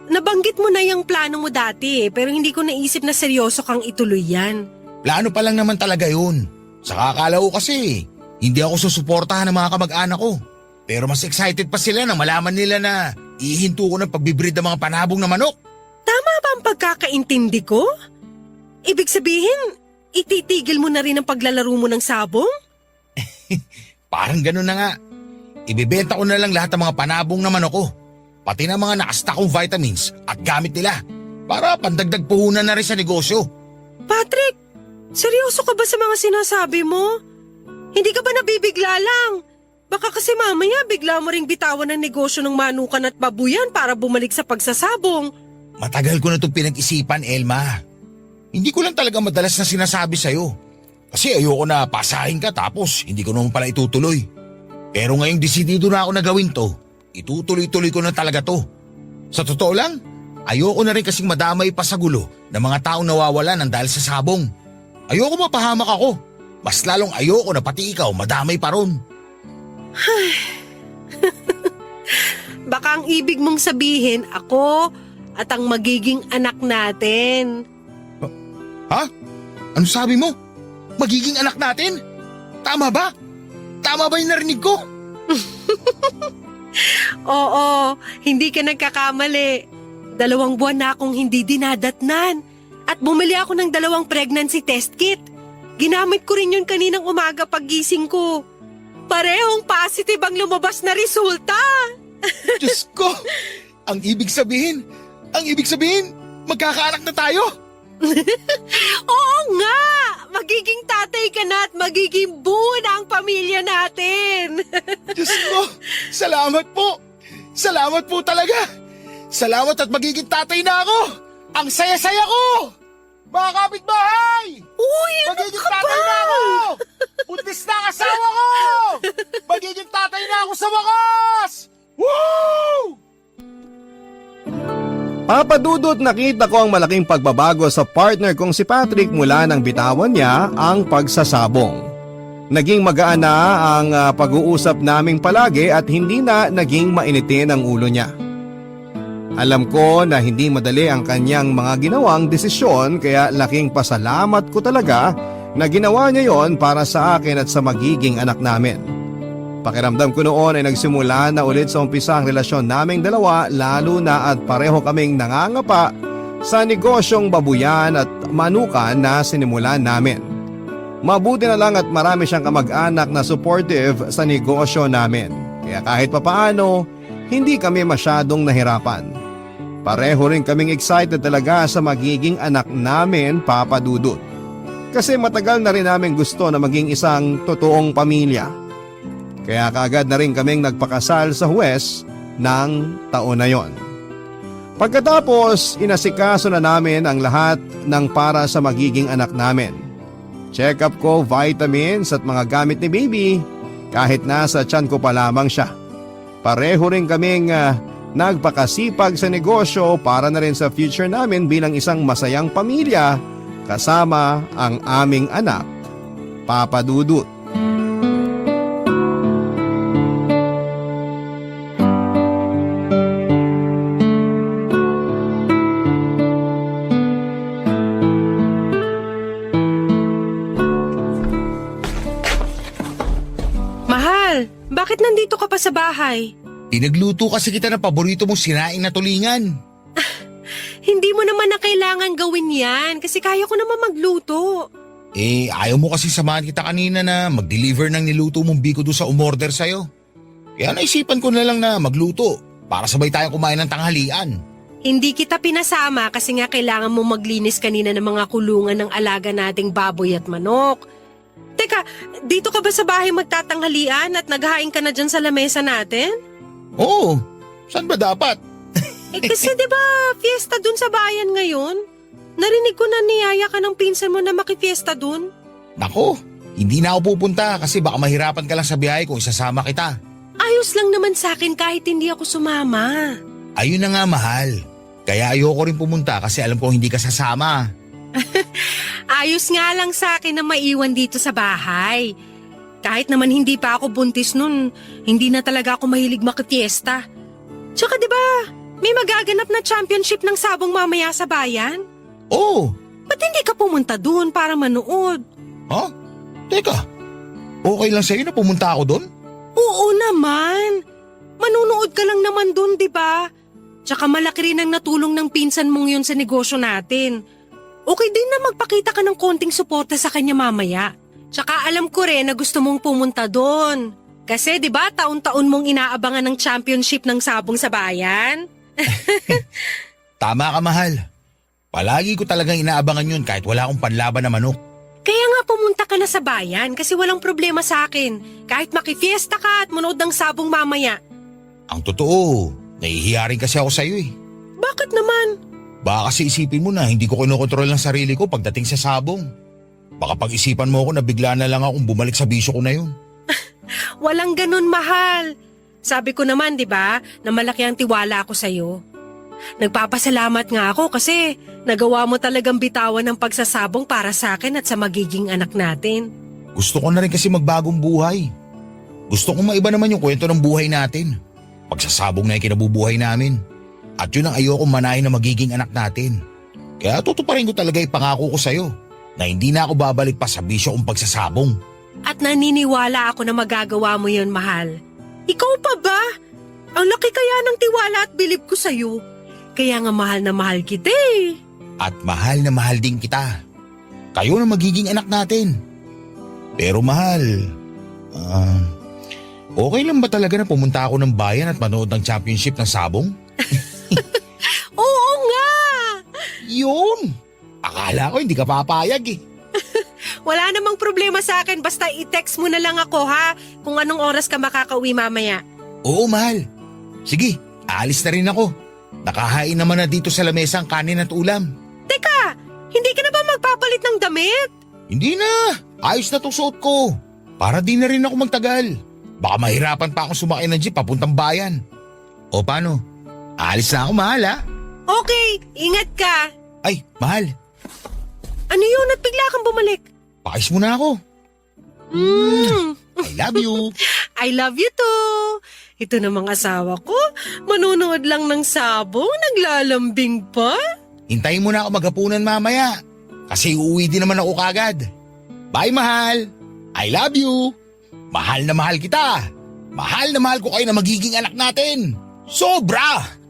Nabanggit mo na yung plano mo dati pero hindi ko naisip na seryoso kang ituloy yan. Plano pa lang naman talaga yun. Saka akala ko kasi, hindi ako susuportahan ng mga kamag-anak ko. Pero mas excited pa sila na malaman nila na ihinto ko ng pagbibreed ng mga panabong na manok. Tama ba ang pagkakaintindi ko? Ibig sabihin, ititigil mo na rin ang paglalaro mo ng sabong? Parang ganun na nga. Ibebenta ko na lang lahat ng mga panabong na manok ko. Pati na mga nakasta kong vitamins at gamit nila. Para pandagdag puhunan na rin sa negosyo. Patrick, seryoso ka ba sa mga sinasabi mo? Hindi ka ba nabibigla lang? Baka kasi mamaya bigla mo ring bitawan ng negosyo ng manukan at babuyan para bumalik sa pagsasabong. Matagal ko na itong pinag-isipan, Elma. Hindi ko lang talaga madalas na sinasabi sa'yo. Kasi ayoko na pasahin ka tapos hindi ko naman pala itutuloy. Pero ngayong desidido na ako na gawin to, itutuloy-tuloy ko na talaga to. Sa totoo lang, ayoko na rin kasing madamay pa sa gulo ng mga taong nawawala ng dahil sa sabong. Ayoko mapahamak ako. Mas lalong ayoko na pati ikaw madamay pa ron. Baka ang ibig mong sabihin ako at ang magiging anak natin. Ha? Ano sabi mo? Magiging anak natin? Tama ba? Tama ba yung narinig ko? Oo, hindi ka nagkakamali. 2 buwan na akong hindi dinadatnan. At bumili ako ng 2 pregnancy test kit. Ginamit ko rin yun kaninang umaga paggising ko. Parehong positive ang lumabas na resulta. Diyos ko! Ang ibig sabihin, magkakaanak na tayo? Oo nga! Magiging tatay ka na at magiging buo na ang pamilya natin. Diyos ko! Salamat po! Salamat po talaga! Salamat at magiging tatay na ako! Ang saya-saya ko! Mga kapitbahay! Uy, ano Magiging ka tatay ba? na ako! Buntis na ang asawa ko! Magiging tatay na ako sa wakas! Woo! Papadudot, nakita ko ang malaking pagbabago sa partner kong si Patrick mula nang bitawan niya ang pagsasabong. Naging magaan na ang pag-uusap naming palagi at hindi na naging mainitin ang ulo niya. Alam ko na hindi madali ang kanyang mga ginawang desisyon kaya laking pasalamat ko talaga na ginawa niya yon para sa akin at sa magiging anak namin. Pakiramdam ko noon ay nagsimula na ulit sa umpisa ang relasyon naming dalawa lalo na at pareho kaming nangangapa sa negosyong babuyan at manukan na sinimulan namin. Mabuti na lang at marami siyang kamag-anak na supportive sa negosyo namin. Kaya kahit papaano, hindi kami masyadong nahirapan. Pareho rin kaming excited talaga sa magiging anak namin, Papa Dudut. Kasi matagal na rin namin gusto na maging isang totoong pamilya. Kaya kaagad na rin kaming nagpakasal sa Huwes ng taon na yon. Pagkatapos, inasikaso na namin ang lahat ng para sa magiging anak namin. Check up ko, vitamins at mga gamit ni baby kahit nasa tiyan ko pa lamang siya. Pareho rin kaming nagpakasipag sa negosyo para na rin sa future namin bilang isang masayang pamilya kasama ang aming anak, Papa Dudut. Mahal, bakit nandito ka pa sa bahay? Pinagluto kasi kita ng paborito mong sinaing na tulingan. Hindi mo naman na kailangan gawin yan kasi kaya ko naman magluto. Ayaw mo kasi samahan kita kanina na mag-deliver ng niluto mong biko doon sa umorder sa'yo. Kaya naisipan ko na lang na magluto para sabay tayong kumain ng tanghalian. Hindi kita pinasama kasi nga kailangan mo maglinis kanina ng mga kulungan ng alaga nating baboy at manok. Teka, dito ka ba sa bahay magtatanghalian at naghahain ka na dyan sa lamesa natin? Oo, saan ba dapat? Kasi 'di ba fiesta dun sa bayan ngayon? Narinig ko na niyaya ka ng pinsan mo na makifiesta dun. Nako, hindi na ako pupunta kasi baka mahirapan ka lang sa biyahe kung isasama kita. Ayos lang naman sa akin kahit hindi ako sumama. Ayun na nga mahal. Kaya ayoko rin pumunta kasi alam ko hindi ka sasama. Ayos nga lang sa akin na maiwan dito sa bahay. Kahit naman hindi pa ako buntis nun, hindi na talaga ako mahilig makifiesta. Tsaka 'di ba, may magaganap na championship ng sabong mamaya sa bayan? Oo. Ba't hindi ka pumunta dun para manood? Ha? Teka, okay lang sa'yo na pumunta ako doon? Oo naman. Manunood ka lang naman dun, di ba? Tsaka malaki rin ang natulong ng pinsan mong yun sa negosyo natin. Okay din na magpakita ka ng konting suporta sa kanya mamaya. Tsaka alam ko rin na gusto mong pumunta dun. Kasi di ba taon-taon mong inaabangan ng championship ng sabong sa bayan? Tama ka mahal. Palagi ko talagang inaabangan yun kahit wala akong panlaban na manok. Kaya nga pumunta ka na sa bayan kasi walang problema sa akin. Kahit makifiesta ka at manood ng sabong mamaya. Ang totoo, nahihiya rin kasi ako sa'yo eh. Bakit naman? Baka kasi isipin mo na hindi ko kinokontrol ang sarili ko pagdating sa sabong. Baka pag-isipan mo ako na bigla na lang akong bumalik sa bisyo ko na yun. Walang ganun, mahal. Sabi ko naman, di ba, na malaki ang tiwala ko sa'yo. Nagpapasalamat nga ako kasi nagawa mo talagang bitawan ng pagsasabong para sa akin at sa magiging anak natin. Gusto ko na rin kasi magbagong buhay. Gusto kong maiba naman yung kwento ng buhay natin. Pagsasabong na yung kinabubuhay namin. At yun ang ayokong manahin na magiging anak natin. Kaya tutuparin ko talaga yung pangako ko sa'yo na hindi na ako babalik pa sa bisyo kong pagsasabong. At naniniwala ako na magagawa mo yun, mahal. Ikaw pa ba? Ang laki kaya ng tiwala at bilib ko sa'yo. Kaya nga mahal na mahal kita eh. At mahal na mahal din kita. Kayo na magiging anak natin. Pero mahal, okay lang ba talaga na pumunta ako ng bayan at manood ng championship ng sabong? Oo nga! Yun! Akala ko hindi ka papayag eh. Wala namang problema sa akin basta i-text mo na lang ako ha kung anong oras ka makakauwi mamaya. Oo, mahal. Sige, aalis na rin ako. Nakahain naman na dito sa lamesa ang kanin at ulam. Teka, hindi ka na ba magpapalit ng damit? Hindi na. Ayos na tong suot ko. Para di na rin ako magtagal. Baka mahirapan pa akong sumakay ng jeep papuntang bayan. O paano? Aalis na ako, mahal ha? Okay, ingat ka. Ay, mahal. Ano yun at bigla kang bumalik? Pakis mo na ako. I love you. I love you too. Ito namang asawa ko, manonood lang ng sabong, naglalambing pa. Hintayin mo na ako maghapunan mamaya. Kasi uuwi din naman ako kagad. Bye, mahal. I love you. Mahal na mahal kita. Mahal na mahal ko kayo na magiging anak natin. Sobra!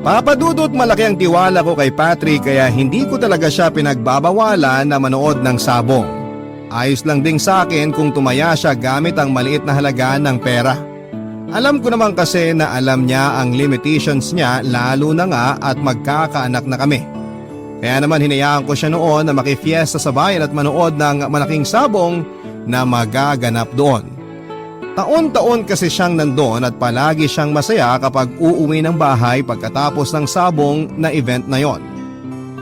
Papadudot malaki ang tiwala ko kay Patrick kaya hindi ko talaga siya pinagbabawalan na manood ng sabong. Ayos lang ding sa akin kung tumaya siya gamit ang maliit na halaga ng pera. Alam ko naman kasi na alam niya ang limitations niya lalo na nga at magkakaanak na kami. Kaya naman hinayaan ko siya noon na makifiesta sa bayan at manood ng malaking sabong na magaganap doon. Taon-taon kasi siyang nandoon at palagi siyang masaya kapag uuwi ng bahay pagkatapos ng sabong na event na yon.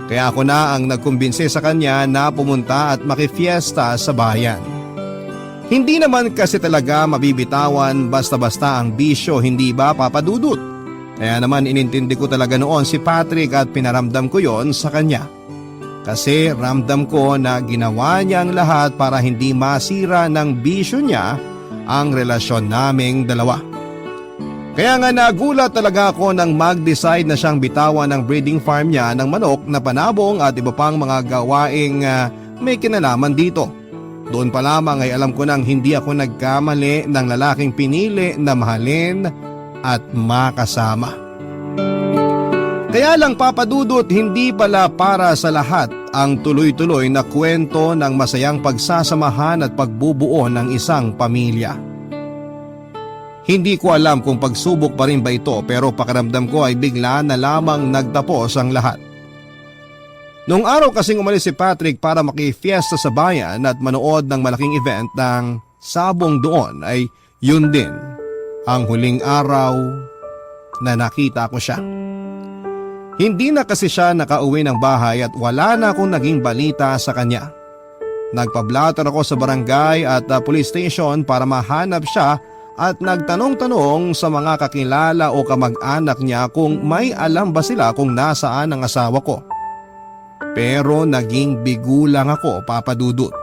Kaya ako na ang nagkumbinsi sa kanya na pumunta at makifiesta sa bayan. Hindi naman kasi talaga mabibitawan basta-basta ang bisyo, hindi ba papadudot? Kaya naman inintindi ko talaga noon si Patrick at pinaramdam ko yon sa kanya. Kasi ramdam ko na ginawa niya ang lahat para hindi masira ng bisyo niya ang relasyon naming dalawa. Kaya nga nagulat talaga ako nang mag-decide na siyang bitawan ng breeding farm niya ng manok na panabong at iba pang mga gawaing may kinalaman dito. Doon pa lamang ay alam ko nang hindi ako nagkamali ng lalaking pinili na mahalin at makasama. Kaya lang papadudot, hindi pala para sa lahat ang tuloy-tuloy na kwento ng masayang pagsasamahan at pagbubuo ng isang pamilya. Hindi ko alam kung pagsubok pa rin ba ito pero pakiramdam ko ay bigla na lamang nagtapos ang lahat. Noong araw kasing umalis si Patrick para makifiesta sa bayan at manood ng malaking event ng sabong doon ay yun din ang huling araw na nakita ko siya. Hindi na kasi siya nakauwi ng bahay at wala na akong naging balita sa kanya. Nagpablatter ako sa barangay at police station para mahanap siya at nagtanong-tanong sa mga kakilala o kamag-anak niya kung may alam ba sila kung nasaan ang asawa ko. Pero naging bigo lang ako, papadudot.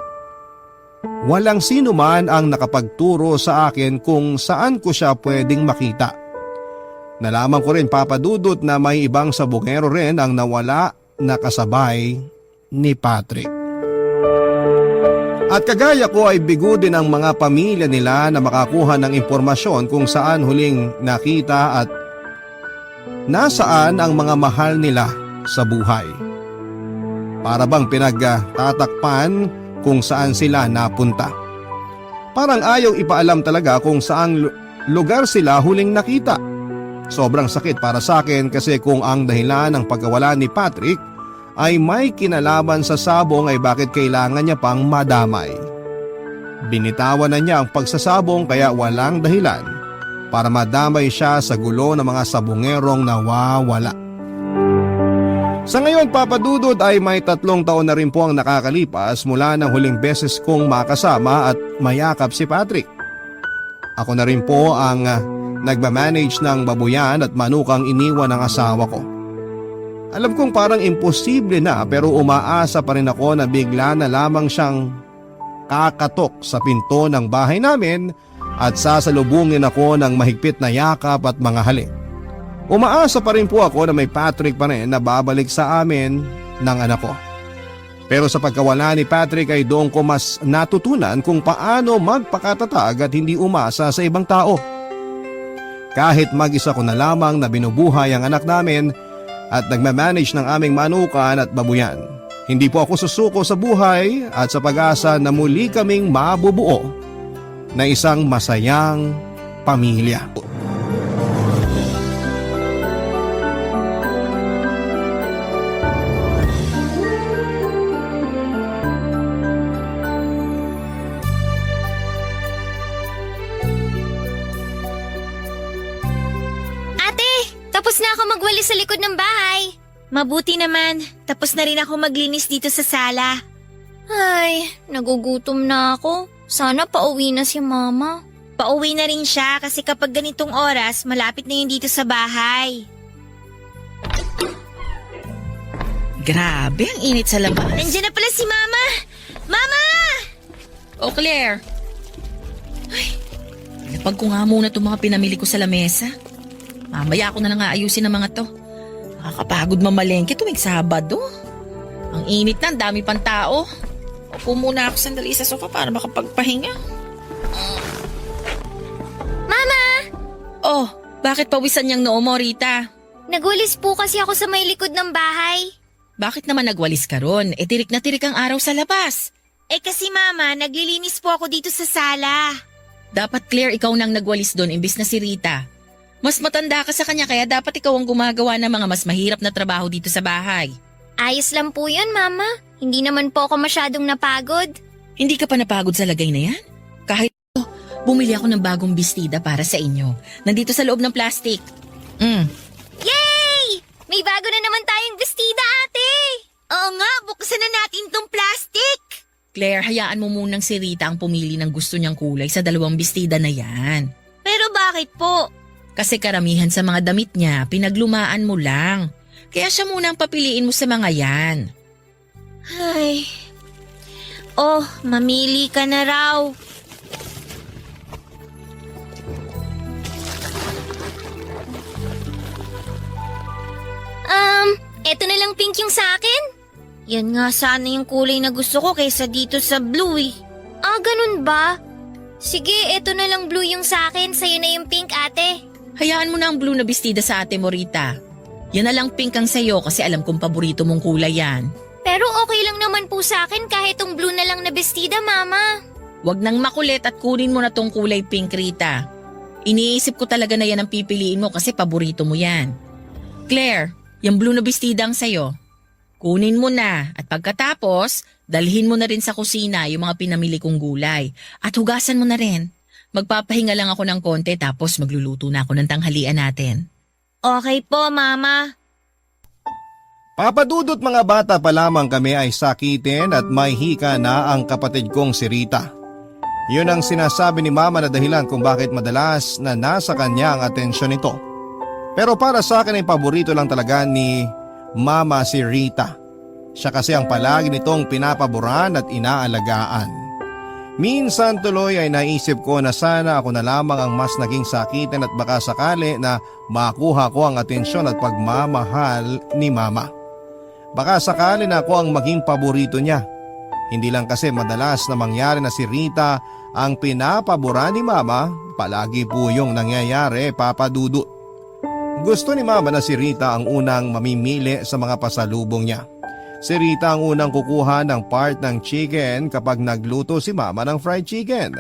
Walang sino man ang nakapagturo sa akin kung saan ko siya pwedeng makita. Nalaman ko rin, papadudot, na may ibang sabongero rin ang nawala na kasabay ni Patrick. At kagaya ko ay bigo din ang mga pamilya nila na makakuha ng impormasyon kung saan huling nakita at nasaan ang mga mahal nila sa buhay. Para bang pinagtatakpan kung saan sila napunta. Parang ayaw ipaalam talaga kung saang lugar sila huling nakita. Sobrang sakit para sa akin kasi kung ang dahilan ng pagkawala ni Patrick ay may kinalaman sa sabong ay bakit kailangan niya pang madamay. Binitawan na niya ang pagsasabong kaya walang dahilan para madamay siya sa gulo ng mga sabongerong nawawala. Sa ngayon, Papa Dudut, ay may 3 taon na rin po ang nakakalipas mula ng huling beses kong makasama at mayakap si Patrick. Ako na rin po ang nagmamanage ng babuyan at manukang iniwan ng asawa ko. Alam kong parang imposible na pero umaasa pa rin ako na bigla na lamang siyang kakatok sa pinto ng bahay namin at sasalubungin ako ng mahigpit na yakap at mga halik. Umaasa pa rin po ako na may Patrick pa rin na babalik sa amin ng anak ko. Pero sa pagkawala ni Patrick ay doon ko mas natutunan kung paano magpakatatag at hindi umasa sa ibang tao. Kahit mag-isa ko na lamang na binubuhay ang anak namin at nagmamanage ng aming manukan at babuyan, hindi po ako susuko sa buhay at sa pag-asa na muli kaming mabubuo na isang masayang pamilya. Tapos na ako magwalis sa likod ng bahay. Mabuti naman, tapos na rin ako maglinis dito sa sala. Ay, nagugutom na ako. Sana pauwi na si Mama. Pauwi na rin siya kasi kapag ganitong oras, malapit na yun dito sa bahay. Grabe, ang init sa labas. Nandiyan na pala si Mama! Mama! Oh, Claire. Ay, napag ko nga muna itong mga pinamili ko sa lamesa. Mamaya ako na lang aayusin ang mga to. Nakakapagod mamalengke tuwing Sabado. Ang init na, ang dami pang tao. Upo muna ako sandali sa sofa para makapagpahinga. Mama! Oh, bakit pawisan niyang noo mo, Rita? Nagwalis po kasi ako sa may likod ng bahay. Bakit naman nagwalis ka ron? Tirik na tirik ang araw sa labas. Kasi Mama, naglilinis po ako dito sa sala. Dapat, Claire, ikaw nang nagwalis doon imbis na si Rita. Mas matanda ka sa kanya kaya dapat ikaw ang gumagawa ng mga mas mahirap na trabaho dito sa bahay. Ayos lang po yun, Mama. Hindi naman po ako masyadong napagod. Hindi ka pa napagod sa lagay na yan? Kahit bumili ako ng bagong bestida para sa inyo. Nandito sa loob ng plastic. Yay! May bago na naman tayong bestida, ate! Oo nga, buksan na natin tong plastic! Claire, hayaan mo munang si Rita ang pumili ng gusto niyang kulay sa 2 bestida na yan. Pero bakit po? Kasi karamihan sa mga damit niya, pinaglumaan mo lang. Kaya siya muna ang papiliin mo sa mga yan. Ay. Oh, mamili ka na raw. Eto na lang pink yung sa akin. Yan nga sana yung kulay na gusto ko kaysa dito sa blue eh. Ah, ganun ba? Sige, eto na lang blue yung sa akin, sa'yo na yung pink, ate. Hayaan mo na ang blue na bestida sa ate mo, Rita. Yan na lang pink ang sayo kasi alam kong paborito mong kulay yan. Pero okay lang naman po sa akin kahit tong blue na lang na bestida, Mama. Huwag nang makulit at kunin mo na tong kulay pink, Rita. Iniisip ko talaga na yan ang pipiliin mo kasi paborito mo yan. Claire, yung blue na bestida ang sayo. Kunin mo na at pagkatapos, dalhin mo na rin sa kusina yung mga pinamili kong gulay. At hugasan mo na rin. Magpapahinga lang ako ng konti tapos magluluto na ako ng tanghalian natin. Okay po, Mama. Papa Dudut, mga bata pa lamang kami ay sakitin at may hika na ang kapatid kong si Rita. Yun ang sinasabi ni Mama na dahilan kung bakit madalas na nasa kanya ang atensyon nito. Pero para sa akin ay paborito lang talaga ni Mama si Rita. Siya kasi ang palagi nitong pinapaboran at inaalagaan. Minsan tuloy ay naisip ko na sana ako na lamang ang mas naging sakitan at baka sakali na makuha ko ang atensyon at pagmamahal ni Mama. Baka sakali na ako ang maging paborito niya. Hindi lang kasi madalas na mangyari na si Rita ang pinapaboran ni Mama, palagi po yung nangyayari, Papa Dudut. Gusto ni Mama na si Rita ang unang mamimili sa mga pasalubong niya. Si Rita ang unang kukuha ng part ng chicken kapag nagluto si Mama ng fried chicken.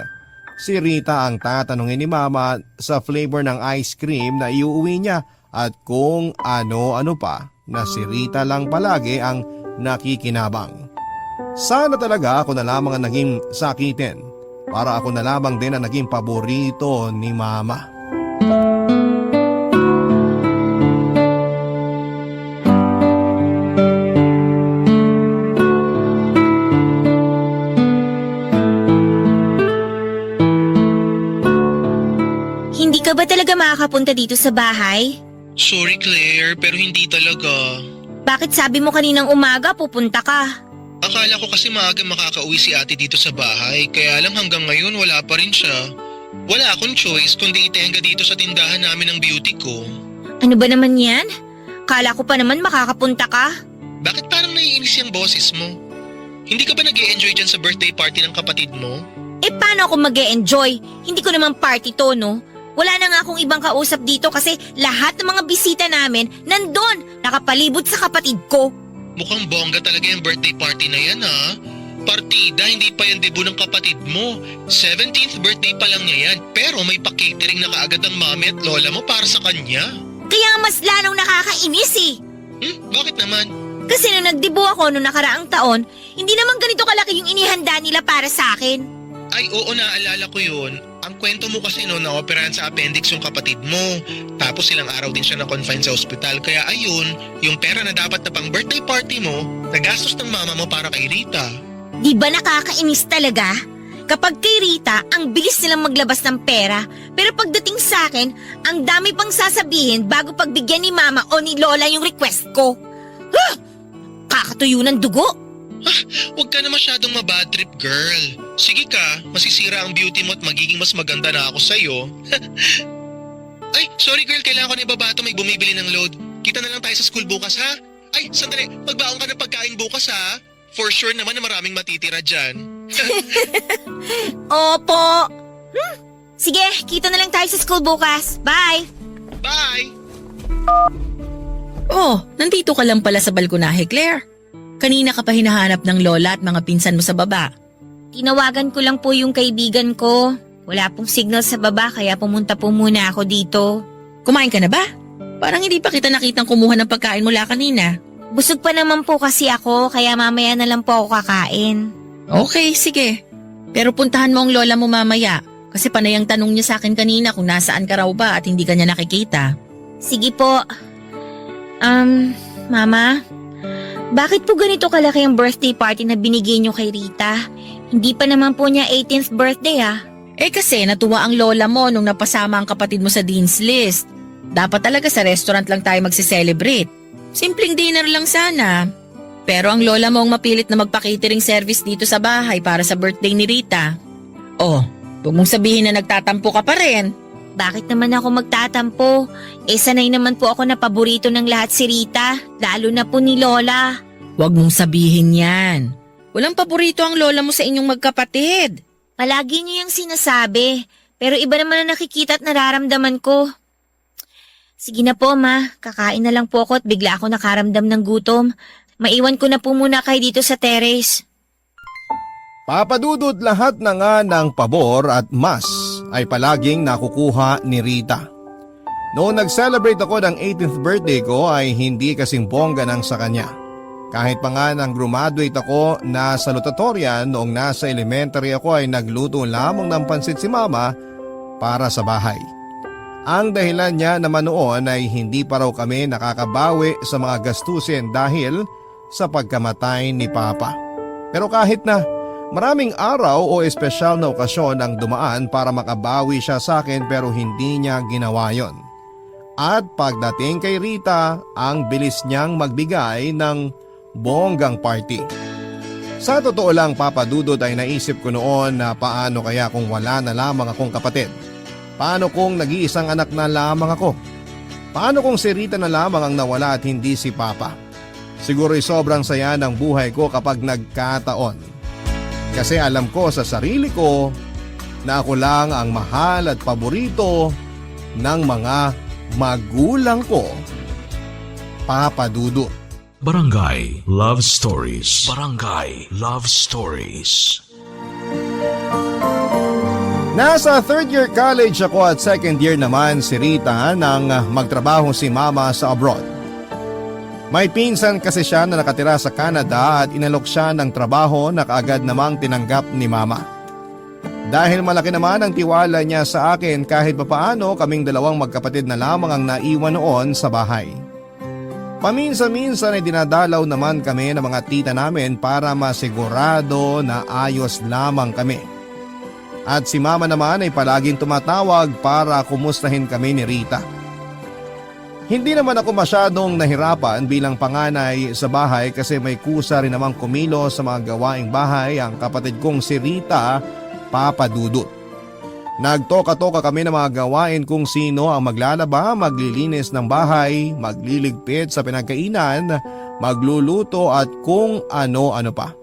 Si Rita ang tatanungin ni Mama sa flavor ng ice cream na iuwi niya at kung ano-ano pa na si Rita lang palagi ang nakikinabang. Sana talaga ako na lamang ang naging sakitin para ako na lamang din ang naging paborito ni Mama. Hindi ka ba talaga makakapunta dito sa bahay? Sorry Claire, pero hindi talaga. Bakit sabi mo kaninang umaga pupunta ka? Akala ko kasi maaga makakauwi si ate dito sa bahay, kaya lang hanggang ngayon wala pa rin siya. Wala akong choice kundi itenga dito sa tindahan namin ng beauty ko. Ano ba naman yan? Kala ko pa naman makakapunta ka. Bakit parang naiinis yung boses mo? Hindi ka ba nag-e-enjoy dyan sa birthday party ng kapatid mo? Eh paano ako mag-e-enjoy? Hindi ko naman party to, no? Wala na nga akong ibang kausap dito kasi lahat ng mga bisita namin nandun, nakapalibot sa kapatid ko. Mukhang bongga talaga yung birthday party na yan ha. Partida, hindi pa yung debut ng kapatid mo. 17th birthday pa lang niya yan, pero may pa-catering na kaagad ang mami at lola mo para sa kanya. Kaya mas lalong nakakainis eh. Bakit naman? Kasi nung nagdibo ako noong nakaraang taon, hindi naman ganito kalaki yung inihanda nila para sa akin. Ay oo, naalala ko yun. Ang kwento mo kasi no, na-operahan sa appendix yung kapatid mo. Tapos ilang araw din siya na-confine sa ospital. Kaya ayun, yung pera na dapat na pang birthday party mo, nagastos ng mama mo para kay Rita. Di ba nakakainis talaga? Kapag kay Rita, ang bilis nilang maglabas ng pera. Pero pagdating sa akin, ang dami pang sasabihin bago pagbigyan ni mama o ni lola yung request ko. Huh! Kakatuyo ng dugo. Huwag ka na masyadong mabad trip, girl. Sige ka, masisira ang beauty mo at magiging mas maganda na ako sa'yo. Ay, sorry girl, kailangan ko na ibabato, may bumibili ng load. Kita na lang tayo sa school bukas ha? Ay, sandali, magbaon ka ng pagkain bukas ha? For sure naman na maraming matitira dyan. Opo. Sige, kita na lang tayo sa school bukas. Bye! Bye! Oh, nandito ka lang pala sa balkonahe, Claire. Kanina ka pa hinahanap ng lola at mga pinsan mo sa baba. Tinawagan ko lang po yung kaibigan ko. Wala pong signal sa baba kaya pumunta po muna ako dito. Kumain ka na ba? Parang hindi pa kita nakitang kumuha ng pagkain mula kanina. Busog pa naman po kasi ako kaya mamaya na lang po ako kakain. Okay, sige. Pero puntahan mo ang lola mo mamaya. Kasi panay ang tanong niya sa akin kanina kung nasaan ka raw ba at hindi ka niya nakikita. Sige po. Mama, bakit po ganito kalaki ang birthday party na binigay niyo kay Rita? Hindi pa naman po niya 18th birthday ah. Eh kasi natuwa ang lola mo nung napasama ang kapatid mo sa Dean's List. Dapat talaga sa restaurant lang tayo magse-celebrate. Simpleng dinner lang sana. Pero ang lola mo ang mapilit na magpa-catering service dito sa bahay para sa birthday ni Rita. Oh, huwag mong sabihin na nagtatampo ka pa rin. Bakit naman ako magtatampo? Eh sanay naman po ako na paborito ng lahat si Rita, lalo na po ni Lola. Huwag mong sabihin yan. Walang paborito ang lola mo sa inyong magkapatid. Palagi niyo yung sinasabi, pero iba naman na nakikita at nararamdaman ko. Sige na po ma, kakain na lang po ako at bigla ako nakaramdam ng gutom. Maiwan ko na po muna kayo dito sa terrace. Papadudot lahat na nga ng pabor at mas ay palaging nakukuha ni Rita. Noong nag-celebrate ako ng 18th birthday ko ay hindi kasing bongga ng sa kanya. Kahit pa nga nang graduate ako na salutatorian noong nasa elementary ako ay nagluto lamang ng pansit si mama para sa bahay. Ang dahilan niya naman noon ay hindi pa raw kami nakakabawi sa mga gastusin dahil sa pagkamatay ni Papa. Pero kahit na maraming araw o espesyal na okasyon ang dumaan para makabawi siya sa akin pero hindi niya ginawa yon. At pagdating kay Rita, ang bilis niyang magbigay ng bonggang party. Sa totoo lang papadudod ay naisip ko noon na paano kaya kung wala na lamang akong kapatid. Paano kung nag-iisang anak na lamang ako? Paano kung si Rita na lamang ang nawala at hindi si Papa? Siguro'y sobrang saya ng buhay ko kapag nagkataon. Kasi alam ko sa sarili ko na ako lang ang mahal at paborito ng mga magulang ko. Papadudot. Barangay Love Stories. Barangay Love Stories. Nasa third year college ako at second year naman si Rita nang magtrabaho si Mama sa abroad. May pinsan kasi siya na nakatira sa Canada at inalok siya ng trabaho na kaagad namang tinanggap ni Mama. Dahil malaki naman ang tiwala niya sa akin kahit papaano kaming dalawang magkapatid na lamang ang naiwan noon sa bahay. Paminsan-minsan ay dinadalaw naman kami ng mga tita namin para masigurado na ayos lamang kami. At si Mama naman ay palaging tumatawag para kumustahin kami ni Rita. Hindi naman ako masyadong nahirapan bilang panganay sa bahay kasi may kusa rin namang kumilo sa mga gawaing bahay ang kapatid kong si Rita, Papa Dudut. Nagtoka-toka kami ng mga gawain kung sino ang maglalaba, maglilinis ng bahay, magliligpit sa pinagkainan, magluluto at kung ano-ano pa.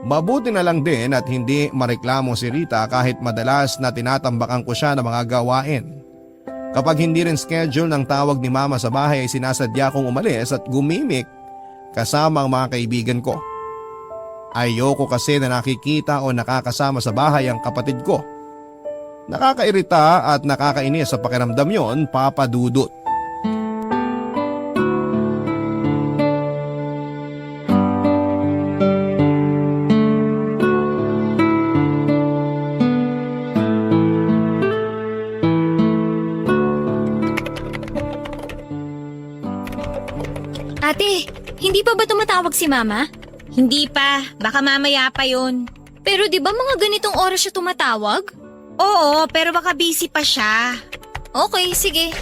Mabuti na lang din at hindi mareklamo si Rita kahit madalas na tinatambakan ko siya ng mga gawain. Kapag hindi rin schedule ng tawag ni Mama sa bahay ay sinasadya kong umalis at gumimik kasama ang mga kaibigan ko. Ayoko kasi na nakikita o nakakasama sa bahay ang kapatid ko. Nakakairita at nakakainis sa pakiramdam yon, Papa Dudut. Ate, hindi pa ba tumatawag si Mama? Hindi pa, baka mamaya pa yun. Pero di ba mga ganitong oras siya tumatawag? Oo, pero baka busy pa siya. Okay, sige.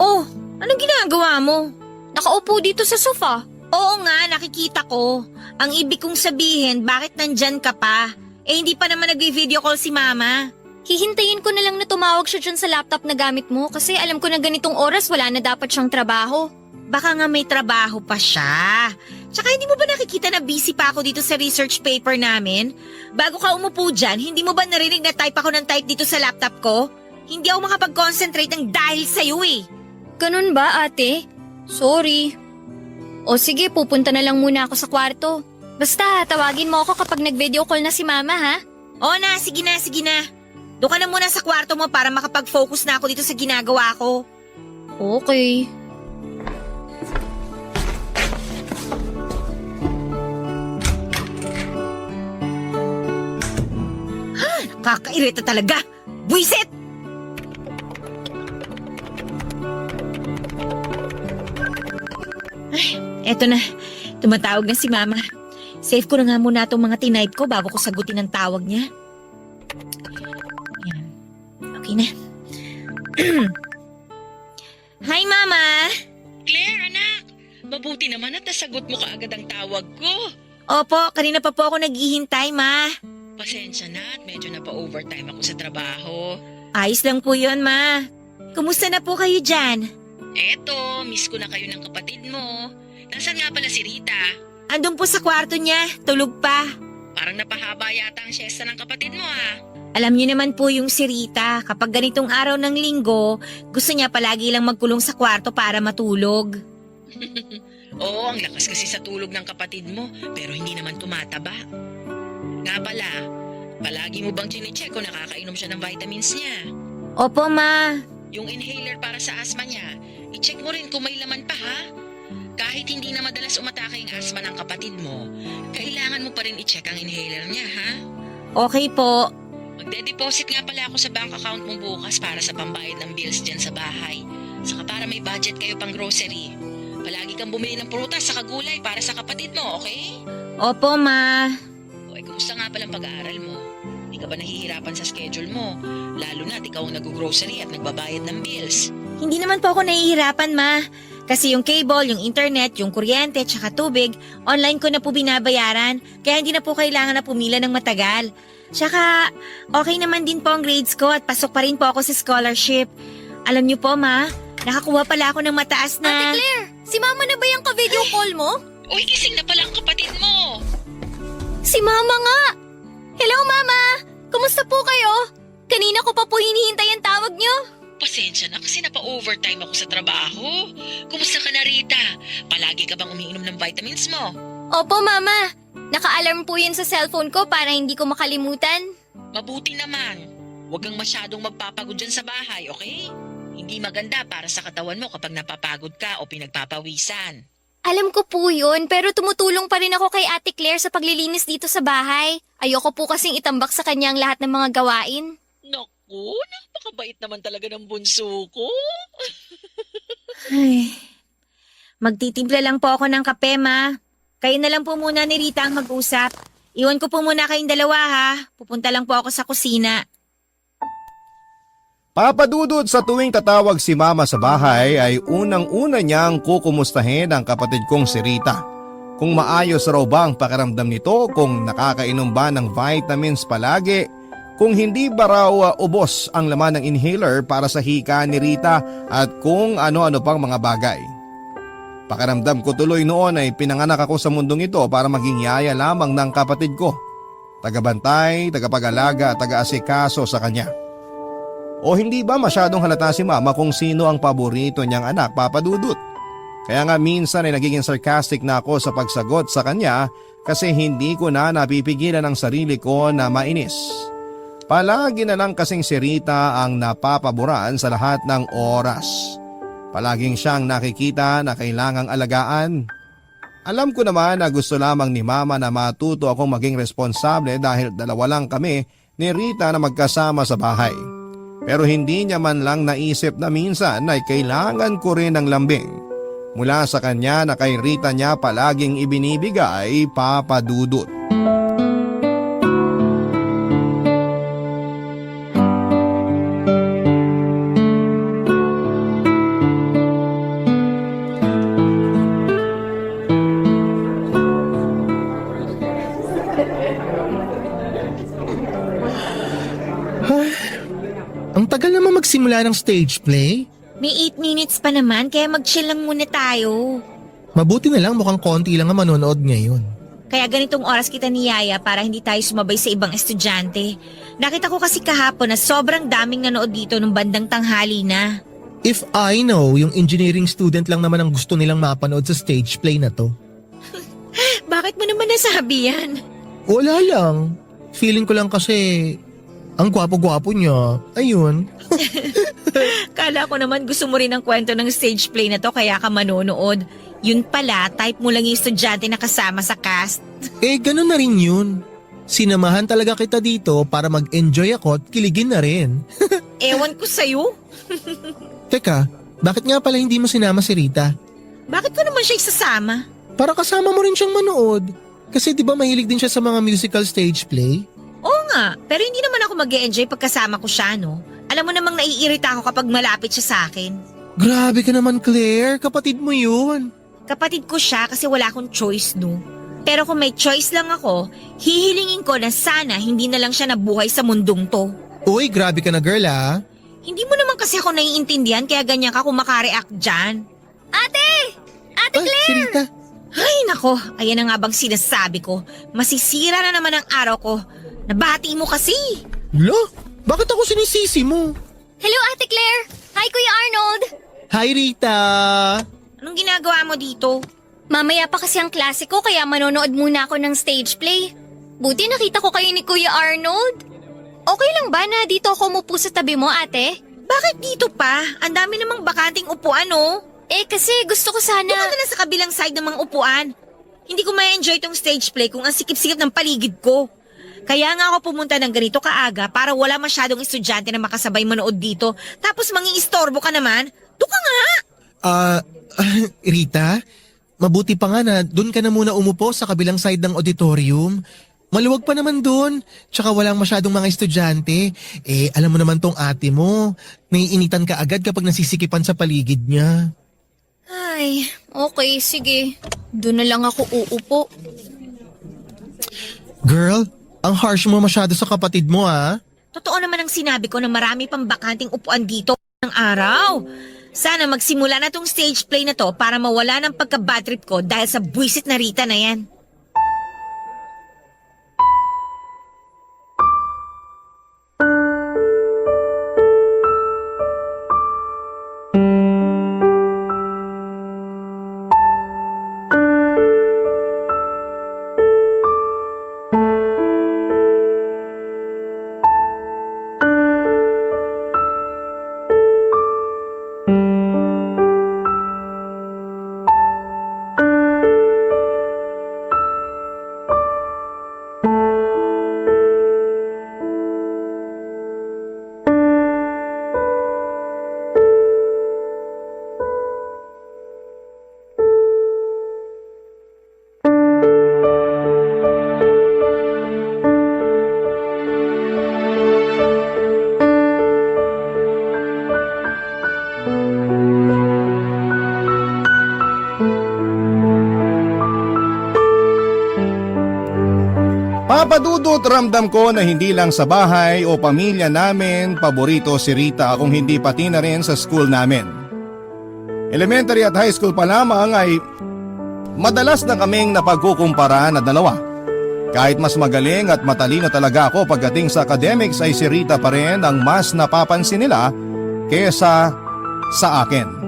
Oh, anong ginagawa mo? Nakaupo dito sa sofa. Oo nga, nakikita ko. Ang ibig kong sabihin, bakit nandyan ka pa? Eh hindi pa naman nag-video call si Mama. Hihintayin ko na lang na tumawag siya dyan sa laptop na gamit mo kasi alam ko na ganitong oras wala na dapat siyang trabaho. Baka nga may trabaho pa siya. Tsaka hindi mo ba nakikita na busy pa ako dito sa research paper namin? Bago ka umupo dyan, hindi mo ba narinig na type ako ng type dito sa laptop ko? Hindi ako makapag-concentrate ng dahil sa'yo eh. Ganun ba, ate? Sorry. O sige, pupunta na lang muna ako sa kwarto. Basta, tawagin mo ako kapag nag-video call na si Mama, ha? Oo na, sige na, sige na. Doon ka na muna sa kwarto mo para makapag-focus na ako dito sa ginagawa ko. Okay. Kakairita talaga! Buisit! Ay, eto na. Tumatawag na si Mama. Save ko na nga muna itong mga tinype ko bago ko sagutin ang tawag niya. Yan. Okay na. Hi, Mama! Claire, anak! Mabuti naman at nasagot mo kaagad ang tawag ko. Opo, kanina pa po ako naghihintay, Ma. Pasensya na at medyo napa-overtime ako sa trabaho. Ayos lang po yun, Ma. Kumusta na po kayo dyan? Eto, miss ko na kayo ng kapatid mo. Nasaan nga pala si Rita? Andun po sa kwarto niya, tulog pa. Parang napahaba yata ang siesta ng kapatid mo Alam niyo naman po yung si Rita, kapag ganitong araw ng linggo, gusto niya palagi lang magkulong sa kwarto para matulog. Oo, ang lakas kasi sa tulog ng kapatid mo, pero hindi naman tumataba. Nga pala, palagi mo bang chinecheck kung nakakainom siya ng vitamins niya? Opo, Ma. Yung inhaler para sa asthma niya, i-check mo rin kung may laman pa ha? Kahit hindi na madalas umatake ang asthma ng kapatid mo, kailangan mo pa rin i-check ang inhaler niya ha? Okay po. Magde-deposit nga pala ako sa bank account mo bukas para sa pambayad ng bills dyan sa bahay. Saka para may budget kayo pang grocery. Palagi kang bumili ng prutas sa gulay para sa kapatid mo, okay? Opo, Ma. O, kumusta nga palang pag-aaral mo? Hindi ka ba nahihirapan sa schedule mo? Lalo na ikaw ang nag-grocery at nagbabayad ng bills. Hindi naman po ako nahihirapan, Ma. Kasi yung cable, yung internet, yung kuryente, tsaka tubig, online ko na po binabayaran. Kaya hindi na po kailangan na pumila ng matagal. Tsaka, okay naman din po ang grades ko at pasok pa rin po ako sa scholarship. Alam niyo po, Ma, nakakuha pala ako ng mataas na... Ate Claire, si Mama na ba yung ka-video call mo? Uy, gising na pala ang kapatid mo! Si Mama nga! Hello, Mama! Kumusta po kayo? Kanina ko pa po hinihintay ang tawag niyo. Pasensya na kasi napa-overtime ako sa trabaho. Kumusta ka na, Rita? Palagi ka bang umiinom ng vitamins mo? Opo, Mama. Naka-alarm po yun sa cellphone ko para hindi ko makalimutan. Mabuti naman. Huwag kang masyadong magpapagod dyan sa bahay, okay? Hindi maganda para sa katawan mo kapag napapagod ka o pinagpapawisan. Alam ko po yun, pero tumutulong pa rin ako kay Ate Claire sa paglilinis dito sa bahay. Ayoko po kasing itambak sa kanya ang lahat ng mga gawain. Naku, napakabait naman talaga ng bunso ko. Ay, magtitimpla lang po ako ng kape, ma. Kayo na lang po muna ni Rita ang mag-usap. Iwan ko po muna kayong dalawa, ha. Pupunta lang po ako sa kusina. Papadudod sa tuwing tatawag si Mama sa bahay ay unang-una niyang kukumustahin ang kapatid kong si Rita. Kung maayos raw ba ang pakiramdam nito, kung nakakainom ba ng vitamins palagi, kung hindi ba raw ubos ang laman ng inhaler para sa hika ni Rita at kung ano-ano pang mga bagay. Pakiramdam ko tuloy noon ay pinanganak ako sa mundong ito para maging yaya lamang ng kapatid ko. Tagabantay, tagapag-alaga at taga-asikaso sa kanya. O hindi ba masyadong halata si Mama kung sino ang paborito niyang anak, Papa Dudut? Kaya nga minsan ay nagiging sarcastic na ako sa pagsagot sa kanya kasi hindi ko na napipigilan ang sarili ko na mainis. Palagi na lang kasing si Rita ang napapaboran sa lahat ng oras. Palaging siyang nakikita na kailangang alagaan. Alam ko naman na gusto lamang ni Mama na matuto akong maging responsable dahil dalawa lang kami ni Rita na magkasama sa bahay. Pero hindi niya man lang naisip na minsan ay kailangan ko rin ng lambing. Mula sa kanya na kay Rita niya palaging ibinibigay, Papa Dudut. Ang tagal naman magsimula ng stage play. May 8 minutes pa naman, kaya mag-chill lang muna tayo. Mabuti na lang mukhang konti lang ang manonood ngayon. Kaya ganitong oras kita niyaya para hindi tayo sumabay sa ibang estudyante. Nakita ko kasi kahapon na sobrang daming nanood dito nung bandang tanghali na. If I know, yung engineering student lang naman ang gusto nilang mapanood sa stage play na to. Bakit mo naman nasabi yan? Wala lang. Feeling ko lang kasi ang gwapo-gwapo niya. Ayun. Kala ko naman gusto mo rin ang kwento ng stage play na to kaya ka manonood. Yun pala, type mo lang yung estudyante na kasama sa cast. Eh, ganun na rin yun. Sinamahan talaga kita dito para mag-enjoy ako at kiligin na rin. Ewan ko sa'yo. Teka, bakit nga pala hindi mo sinama si Rita? Bakit ko naman siya isasama? Para kasama mo rin siyang manood. Kasi di ba mahilig din siya sa mga musical stage play? Oo nga, pero hindi naman ako mag-e-enjoy pagkasama ko siya, no? Alam mo namang naiirita ako kapag malapit siya sa akin. Grabe ka naman, Claire. Kapatid mo yun. Kapatid ko siya kasi wala akong choice, no? Pero kung may choice lang ako, hihilingin ko na sana hindi na lang siya nabuhay sa mundong to. Uy, grabe ka na, girl, ah. Hindi mo naman kasi ako naiintindihan kaya ganyan ka kung makareact dyan. Ate! Ate Ay, Claire! si Rita. Ay nako, ayan na nga bang sinasabi ko. Masisira na naman ang araw ko. Nabati mo kasi. Lo, bakit ako sinisisi mo? Hello, Ate Claire! Hi, Kuya Arnold! Hi, Rita. Anong ginagawa mo dito? Mamaya pa kasi ang klase ko kaya manonood muna ako ng stage play. Buti nakita ko kayo ni Kuya Arnold. Okay lang ba na dito ako umupo sa tabi mo, ate? Bakit dito pa? Ang dami namang bakanting upuan, oh. Eh kasi gusto ko sana... Doon ka na sa kabilang side ng mga upuan. Hindi ko ma-enjoy tong stage play kung ang sikip-sikip ng paligid ko. Kaya nga ako pumunta ng ganito kaaga para wala masyadong estudyante na makasabay manood dito. Tapos mangingistorbo ka naman. Doon ka nga! Rita, mabuti pa nga na doon ka na muna umupo sa kabilang side ng auditorium. Maluwag pa naman doon, tsaka walang masyadong mga estudyante. Eh, alam mo naman tong ate mo, naiinitan ka agad kapag nasisikipan sa paligid niya. Ay, okay, sige. Doon na lang ako uupo. Girl, ang harsh mo masyado sa kapatid mo, ah. Totoo naman ang sinabi ko na marami pang bakanting upuan dito ng araw. Sana magsimula na tong stage play na to para mawala ng pagka-bad trip ko dahil sa buwisit na Rita na yan. Papadudot, ramdam ko na hindi lang sa bahay o pamilya namin paborito si Rita kung hindi pati na rin sa school namin. Elementary at high school pa lamang ay madalas na kaming napagkukumpara na dalawa. Kahit mas magaling at matalino talaga ako pagdating sa academics ay si Rita pa rin ang mas napapansin nila kesa sa akin.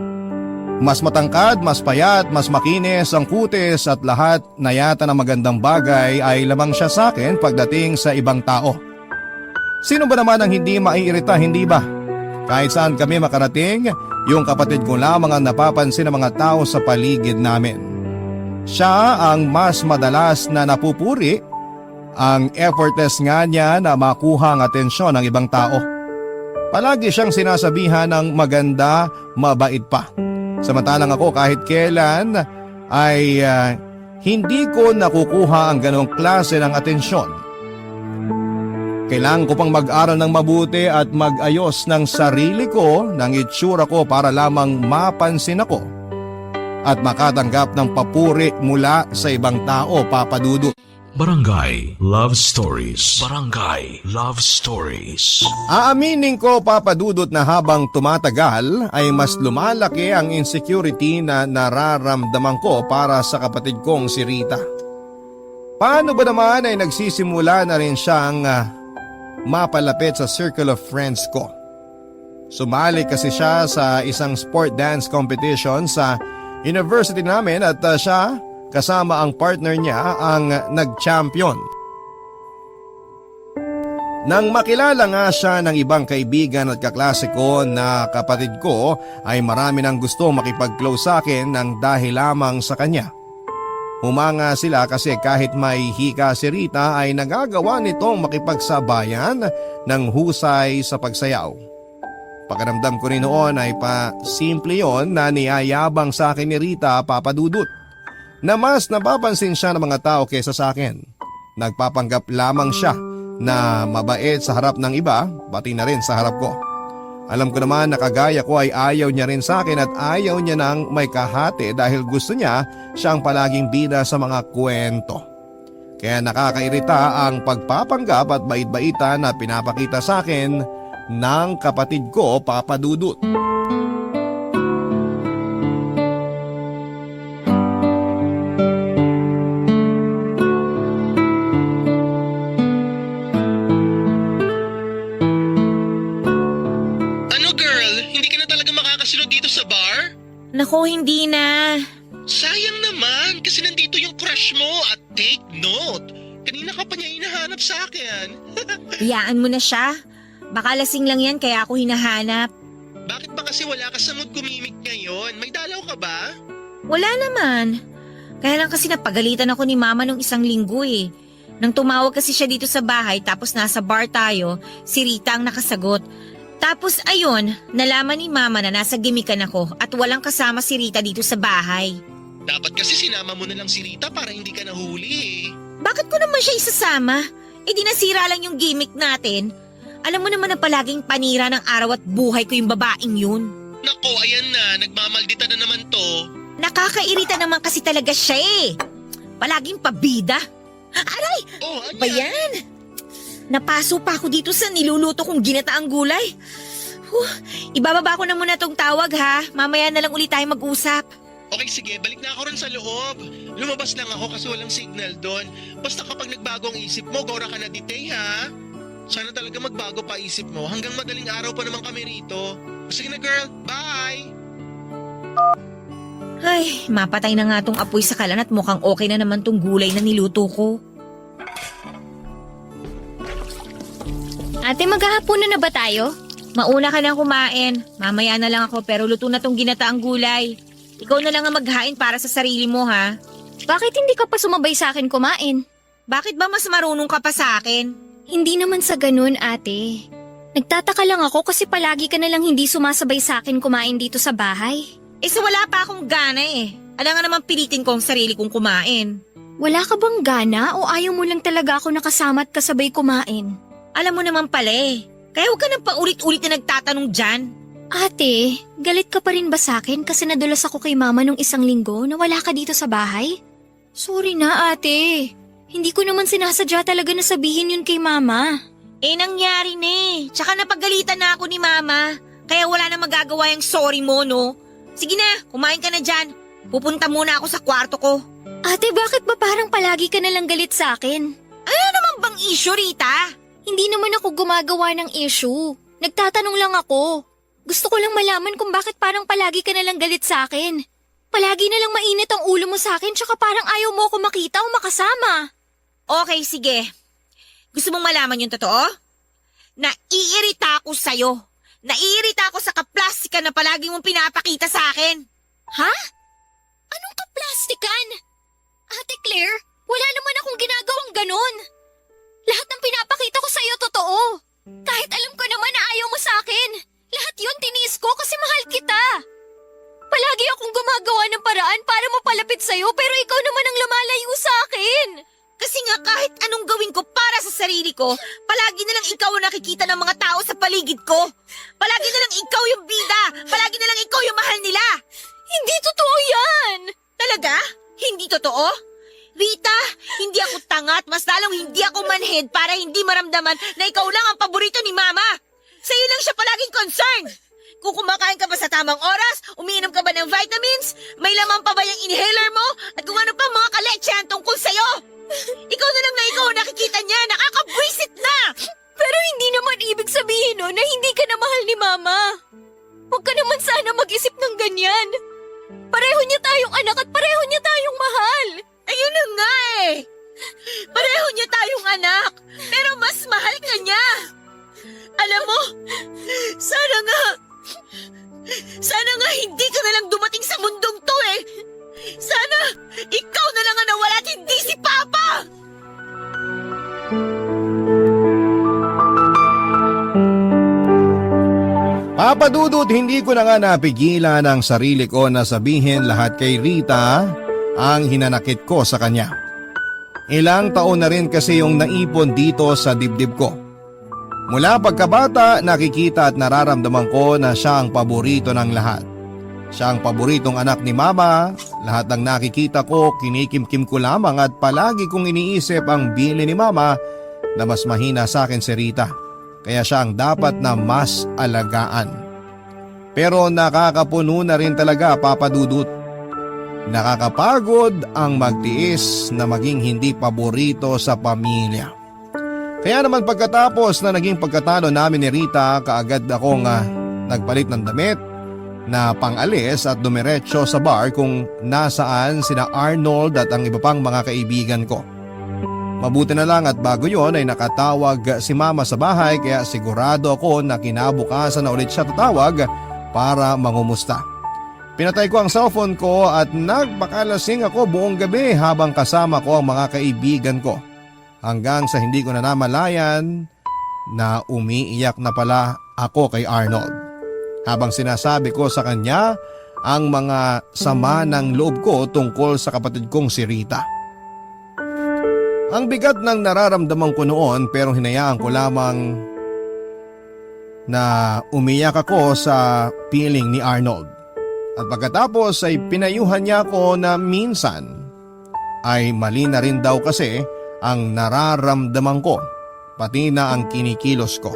Mas matangkad, mas payat, mas makinis ang kutis at lahat na yata ng magandang bagay ay lamang siya sa akin pagdating sa ibang tao. Sino ba naman ang hindi maiirita, hindi ba? Kahit saan kami makarating, yung kapatid ko lamang ang napapansin ng mga tao sa paligid namin. Siya ang mas madalas na napupuri, ang effortless nga niya na makuha ang atensyon ng ibang tao. Palagi siyang sinasabihan ng maganda, mabait pa. Samantalang ako kahit kailan ay hindi ko nakukuha ang ganong klase ng atensyon. Kailangan ko pang mag-aral ng mabuti at mag-ayos ng sarili ko, ng itsura ko para lamang mapansin ako at makatanggap ng papuri mula sa ibang tao, Papa Dudut. Barangay Love Stories. Barangay Love Stories. Aaminin ko, Papa Dudut, na habang tumatagal ay mas lumalaki ang insecurity na nararamdaman ko para sa kapatid kong si Rita. Paano ba naman ay nagsisimula na rin siyang mapalapit sa circle of friends ko? Sumali kasi siya sa isang sport dance competition sa university namin at siya kasama ang partner niya ang nag-champion. Nang makilala nga siya ng ibang kaibigan at kaklase ko na kapatid ko ay marami nang gusto makipag-close sa akin ng dahil lamang sa kanya. Humanga sila kasi kahit may hika si Rita ay nagagawa nitong makipagsabayan ng husay sa pagsayaw. Pakiramdam ko rin noon ay simple yon na niyayabang sa akin ni Rita, Papa Dudut, na mas napapansin siya ng mga tao kesa sa akin. Nagpapanggap lamang siya na mabait sa harap ng iba, pati na rin sa harap ko. Alam ko naman na kagaya ko ay ayaw niya rin sa akin at ayaw niya nang may kahati dahil gusto niya siyang palaging bida sa mga kwento. Kaya nakakairita ang pagpapanggap at bait-baita na pinapakita sa akin ng kapatid ko, Papa Dudut. Nako, hindi na. Sayang naman kasi nandito yung crush mo at take note. Kanina ka pa niya hinahanap sa akin. Iyaan mo na siya. Baka lasing lang yan kaya ako hinahanap. Bakit ba kasi wala ka sa mood kumimik ngayon? May dalaw ka ba? Wala naman. Kaya lang kasi napagalitan ako ni Mama nung isang linggo eh. Nang tumawag kasi siya dito sa bahay tapos nasa bar tayo, si Rita ang nakasagot. Tapos ayun, nalaman ni Mama na nasa gimikan ako at walang kasama si Rita dito sa bahay. Dapat kasi sinama mo na lang si Rita para hindi ka nahuli eh. Bakit ko naman siya isasama? Eh di nasira lang yung gimmick natin. Alam mo naman na palaging panira ng araw at buhay ko yung babaeng yun. Nako, ayan na, nagmamaldita na naman to. Nakakairita naman kasi talaga siya eh. Palaging pabida. Aray! Oh, Ba yan? Napaso pa ako dito sa niluluto kong ginataang gulay. Ibababa ko na muna tong tawag ha. Mamaya na lang ulit tayo mag-usap. Okay, sige, balik na ako rin sa loob. Lumabas lang ako kasi walang signal doon. Basta kapag nagbago ang isip mo, gora ka na ditay ha. Sana talaga magbago pa isip mo. Hanggang madaling araw pa naman kami rito. Sige na girl, bye! Ay, mapatay na nga tong apoy sa kalan at mukhang okay na naman tong gulay na niluto ko. Ate, maghahapunan na ba tayo? Mauna ka na kumain. Mamaya na lang ako pero luto na tong ginataang gulay. Ikaw na lang ang maghain para sa sarili mo ha. Bakit hindi ka pa sumabay sa akin kumain? Bakit ba mas marunong ka pa sa akin? Hindi naman sa ganun, ate. Nagtataka lang ako kasi palagi ka na lang hindi sumasabay sa akin kumain dito sa bahay. Eh sa wala pa akong gana eh. Alam nga naman pilitin ko ang sarili kong kumain. Wala ka bang gana o ayaw mo lang talaga ako nakasama at kasabay kumain? Alam mo naman pala eh. Kaya huwag ka nang paulit-ulit na nagtatanong dyan. Ate, galit ka pa rin ba sa akin kasi nadulas ako kay Mama nung isang linggo na wala ka dito sa bahay? Sorry na, ate. Hindi ko naman sinasadya talaga na sabihin yun kay Mama. Nangyari na eh. Tsaka napagalitan na ako ni Mama. Kaya wala na magagawa yung sorry mo, no? Sige na, kumain ka na dyan. Pupunta muna ako sa kwarto ko. Ate, bakit ba parang palagi ka nalang galit sa akin? Ano naman bang issue, Rita? Hindi naman ako gumagawa ng issue. Nagtatanong lang ako. Gusto ko lang malaman kung bakit parang palagi ka nalang galit sa akin. Palagi nalang mainit ang ulo mo sa akin tsaka parang ayaw mo ako makita o makasama. Okay, sige. Gusto mong malaman yung totoo? Naiirita ako sa'yo. Naiirita ako sa kaplastikan na palagi mong pinapakita sa akin. Ha? Anong kaplastikan? Ate Claire, wala naman akong ginagawang ganon. Lahat ng pinapakita ko sa'yo totoo. Kahit alam ko naman na ayaw mo sa akin. Lahat yun tiniis ko kasi mahal kita. Palagi akong gumagawa ng paraan para mapalapit sa'yo pero ikaw naman ang lumalayo sa akin. Kasi nga kahit anong gawin ko para sa sarili ko, palagi na lang ikaw ang nakikita ng mga tao sa paligid ko. Palagi na lang ikaw yung bida. Palagi na lang ikaw yung mahal nila. Hindi totoo yan. Talaga? Hindi totoo? Rita, hindi ako tanga at mas lalong hindi ako manhid para hindi maramdaman na ikaw lang ang paborito ni Mama. Sa'yo lang siya palaging concerned. Kung kumakain ka ba sa tamang oras, umiinom ka ba ng vitamins, may laman pa ba yung inhaler mo, at kung ano pa mga kaletsehan tungkol sa'yo. Ikaw na lang na ikaw ang nakikita niya, nakakabwisit na! Pero hindi naman ibig sabihin no na hindi ka na mahal ni Mama. Huwag ka naman sana mag-isip ng ganyan. Pareho niya tayong anak at pareho niya tayong mahal. Ayun na nga eh! Pareho niya tayong anak, pero mas mahal ka niya. Alam mo, sana nga hindi ka na lang dumating sa mundong to eh. Sana ikaw na lang ang nawala at hindi si Papa! Papa Dudut, hindi ko na nga napigilan ang sarili ko na sabihin lahat kay Rita ang hinanakit ko sa kanya. Ilang taon na rin kasi yung naipon dito sa dibdib ko. Mula pagkabata, nakikita at nararamdaman ko na siya ang paborito ng lahat. Siya ang paboritong anak ni Mama. Lahat ng nakikita ko, kinikimkim ko lamang at palagi kong iniisip ang bili ni Mama na mas mahina sa akin si Rita. Kaya siya ang dapat na mas alagaan. Pero nakakapuno na rin talaga, Papa Dudut. Nakakapagod ang magtiis na maging hindi paborito sa pamilya. Kaya naman pagkatapos na naging pagkatalo namin ni Rita, kaagad akong nagpalit ng damit na pang-alis at dumiretso sa bar kung nasaan sina Arnold at ang iba pang mga kaibigan ko. Mabuti na lang at bago yon ay nakatawag si Mama sa bahay kaya sigurado ako na kinabukasan na ulit siya tatawag para mangumusta. Pinatay ko ang cellphone ko at nagpakalasing ako buong gabi habang kasama ko ang mga kaibigan ko. Hanggang sa hindi ko na namalayan na umiiyak na pala ako kay Arnold. Habang sinasabi ko sa kanya ang mga sama ng loob ko tungkol sa kapatid kong si Rita. Ang bigat ng nararamdaman ko noon pero hinayaan ko lamang na umiyak ako sa piling ni Arnold. At pagkatapos ay pinayuhan niya ako na minsan ay mali na rin daw kasi ang nararamdaman ko pati na ang kinikilos ko.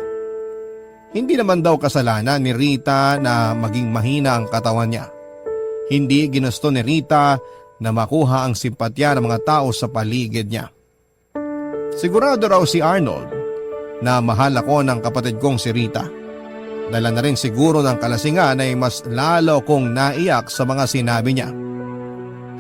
Hindi naman daw kasalanan ni Rita na maging mahina ang katawan niya. Hindi ginusto ni Rita na makuha ang simpatya ng mga tao sa paligid niya. Sigurado raw si Arnold na mahal ako ng kapatid kong si Rita. Dala na rin siguro ng kalasingan ay mas lalo kong naiyak sa mga sinabi niya.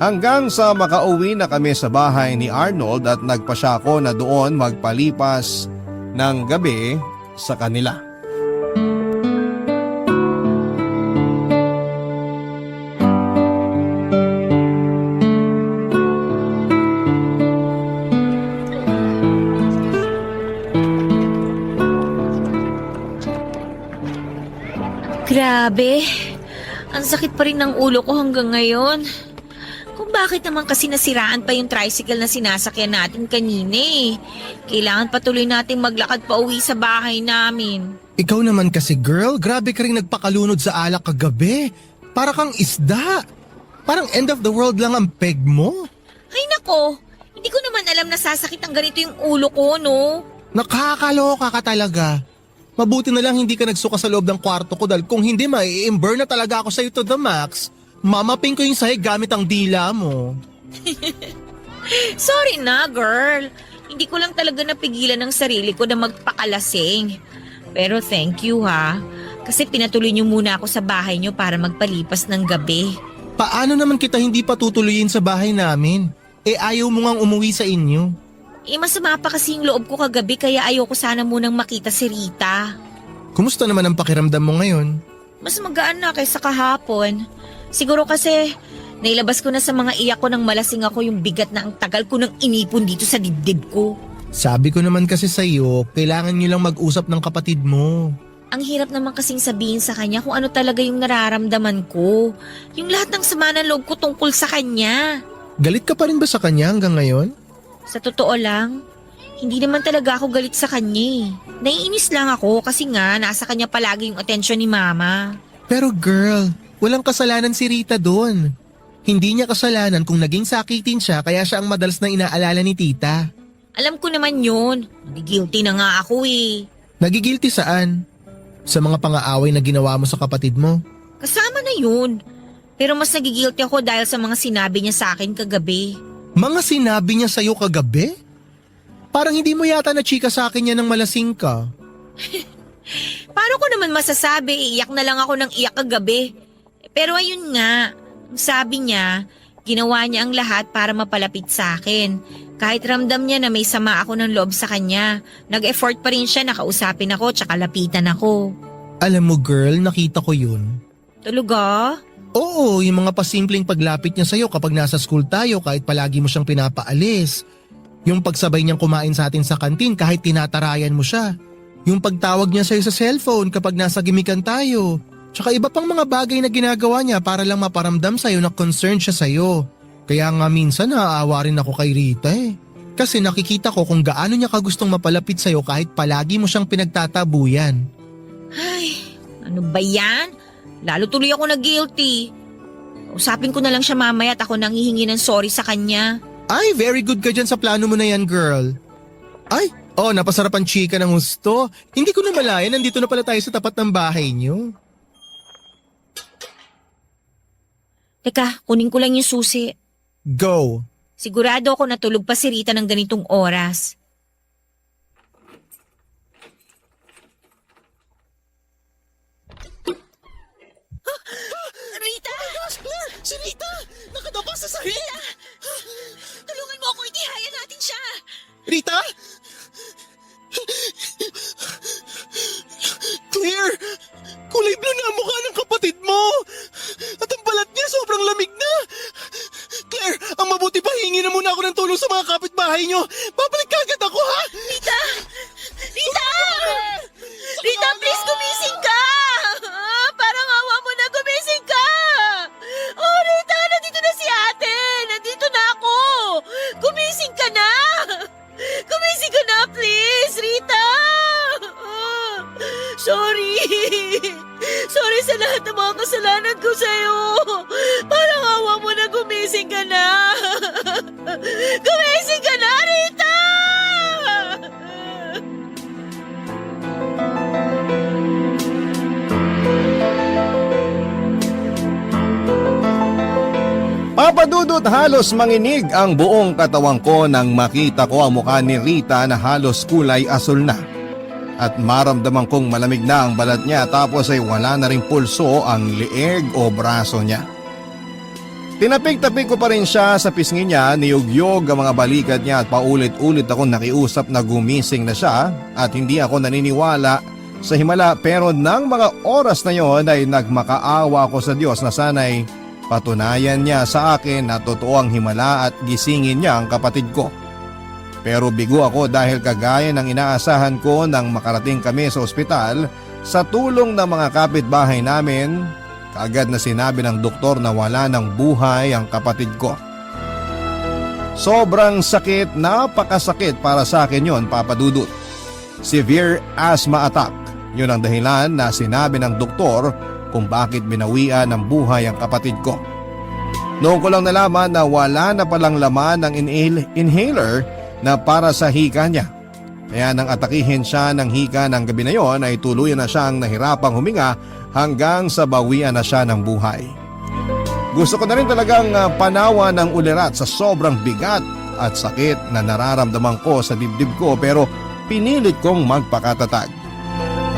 Hanggang sa makauwi na kami sa bahay ni Arnold at nagpasya ako na doon magpalipas ng gabi sa kanila. Grabe, ang sakit pa rin ng ulo ko hanggang ngayon. Kung bakit naman kasi nasiraan pa yung tricycle na sinasakyan natin kanina eh. Kailangan patuloy nating maglakad pa uwi sa bahay namin. Ikaw naman kasi girl, grabe ka rin nagpakalunod sa alak kagabi. Para kang isda. Parang end of the world lang ang peg mo. Ay nako, Hindi ko naman alam na sasakit ang ganito yung ulo ko, no? Nakakaloka ka talaga. Mabuti na lang hindi ka nagsuka sa loob ng kwarto ko dahil kung hindi mai-imburn na talaga ako sa'yo to the max. Mamaping ko yung sahig gamit ang dila mo. Sorry na, girl. Hindi ko lang talaga napigilan ng sarili ko na magpakalasing. Pero thank you ha. Kasi pinatuloy niyo muna ako sa bahay niyo para magpalipas ng gabi. Paano naman kita hindi patutuloyin sa bahay namin? Ayaw mo ngang umuwi sa inyo. Masama pa kasi yung loob ko kagabi kaya ayoko sana munang makita si Rita. Kumusta naman ang pakiramdam mo ngayon? Mas magaan na kaysa kahapon. Siguro kasi nailabas ko na sa mga iyak ko nang malasing ako yung bigat na ang tagal ko nang inipon dito sa dibdib ko. Sabi ko naman kasi sa'yo, kailangan nyo lang mag-usap ng kapatid mo. Ang hirap naman kasing sabihin sa kanya kung ano talaga yung nararamdaman ko. Yung lahat ng sama ng loob ko tungkol sa kanya. Galit ka pa rin ba sa kanya hanggang ngayon? Sa totoo lang, hindi naman talaga ako galit sa kanya eh. Naiinis lang ako kasi nga nasa kanya palagi yung atensyon ni Mama. Pero girl, walang kasalanan si Rita doon. Hindi niya kasalanan kung naging sakitin siya kaya siya ang madalas na inaalala ni tita. Alam ko naman yun. Guilty na nga ako eh. Nagigilty saan? Sa mga pang-aaway na ginawa mo sa kapatid mo? Kasama na yun. Pero mas nagigilty ako dahil sa mga sinabi niya sa akin kagabi. Mga sinabi niya sa'yo kagabi? Parang hindi mo yata na chika sa akin yan nang malasing ka. Paano ko naman masasabi? Iyak na lang ako ng iyak kagabi. Pero ayun nga, sabi niya, ginawa niya ang lahat para mapalapit sa akin. Kahit ramdam niya na may sama ako ng loob sa kanya, nag-effort pa rin siya na kausapin ako tsaka lapitan ako. Alam mo girl, nakita ko yun. Talaga? Oo, yung mga pasimpleng paglapit niya sa'yo kapag nasa school tayo kahit palagi mo siyang pinapaalis. Yung pagsabay niyang kumain sa atin sa kantin kahit tinatarayan mo siya. Yung pagtawag niya sa'yo sa cellphone kapag nasa gimikan tayo. Tsaka iba pang mga bagay na ginagawa niya para lang maparamdam sa'yo na concerned siya sa'yo. Kaya nga minsan naaawa rin ako kay Rita eh. Kasi nakikita ko kung gaano niya kagustong mapalapit sa'yo kahit palagi mo siyang pinagtatabuyan. Ay, ano ba yan? Lalo tuloy ako na guilty. Usapin ko na lang siya mamaya at ako nang hihingi ng sorry sa kanya. Ay, very good ka dyan sa plano mo na yan, girl. Ay, napasarap ang chika ng husto. Hindi ko na malayan, nandito na pala tayo sa tapat ng bahay niyo. Teka, kunin ko lang yung susi. Go. Sigurado ako natulog pa si Rita ng ganitong oras. Rita! Oh my gosh, Claire! Si Rita! Nakadapa sa sahig! Tulungan mo ako, itihaya natin siya! Rita? Claire! Kulay blue na ang mukha ng kapatid mo! At ang balat niya sobrang lamig na! Claire, ang mabuti pa hingi na muna ako ng tulong sa mga kapitbahay niyo! Babalik kagad ako, ha? Rita! Rita! Rita, please gumising ka! Parang awa mo na, gumising ka! Oh, Rita, nandito na si ate! Nandito na ako! Gumising ka na! Gumising ka na, please! Rita! Sorry! Sorry sa lahat ng mga kasalanan ko sa'yo! Parang awa mo na, gumising ka na! Gumising ka na, Rita! Papadudot halos manginig ang buong katawan ko nang makita ko ang mukha ni Rita na halos kulay asul na. At maramdaman kong malamig na ang balat niya tapos ay wala na ring pulso ang lieg o braso niya. Tinapik-tapik ko pa rin siya sa pisngi niya, niyugyog ang mga balikat niya at paulit-ulit akong nakiusap na gumising na siya at hindi ako naniniwala sa himala pero nang mga oras na yon ay nagmakaawa ako sa Diyos na sana'y patunayan niya sa akin na totoo ang himala at gisingin niya ang kapatid ko. Pero bigo ako dahil kagaya ng inaasahan ko nang makarating kami sa ospital, sa tulong ng mga kapitbahay namin, kaagad na sinabi ng doktor na wala ng buhay ang kapatid ko. Sobrang sakit, napakasakit para sa akin yon, Papa Dudut. Severe asthma attack, yun ang dahilan na sinabi ng doktor kung bakit binawian ng buhay ang kapatid ko. Noon ko lang nalaman na wala na palang laman ng inhaler na para sa hika niya. Kaya nang atakihin siya ng hika ng gabi na yon ay tuluyan na siyang nahirapang huminga hanggang sa bawian na siya ng buhay. Gusto ko na rin talagang panawa ng ulirat sa sobrang bigat at sakit na nararamdaman ko sa dibdib ko, pero pinilit kong magpakatatag.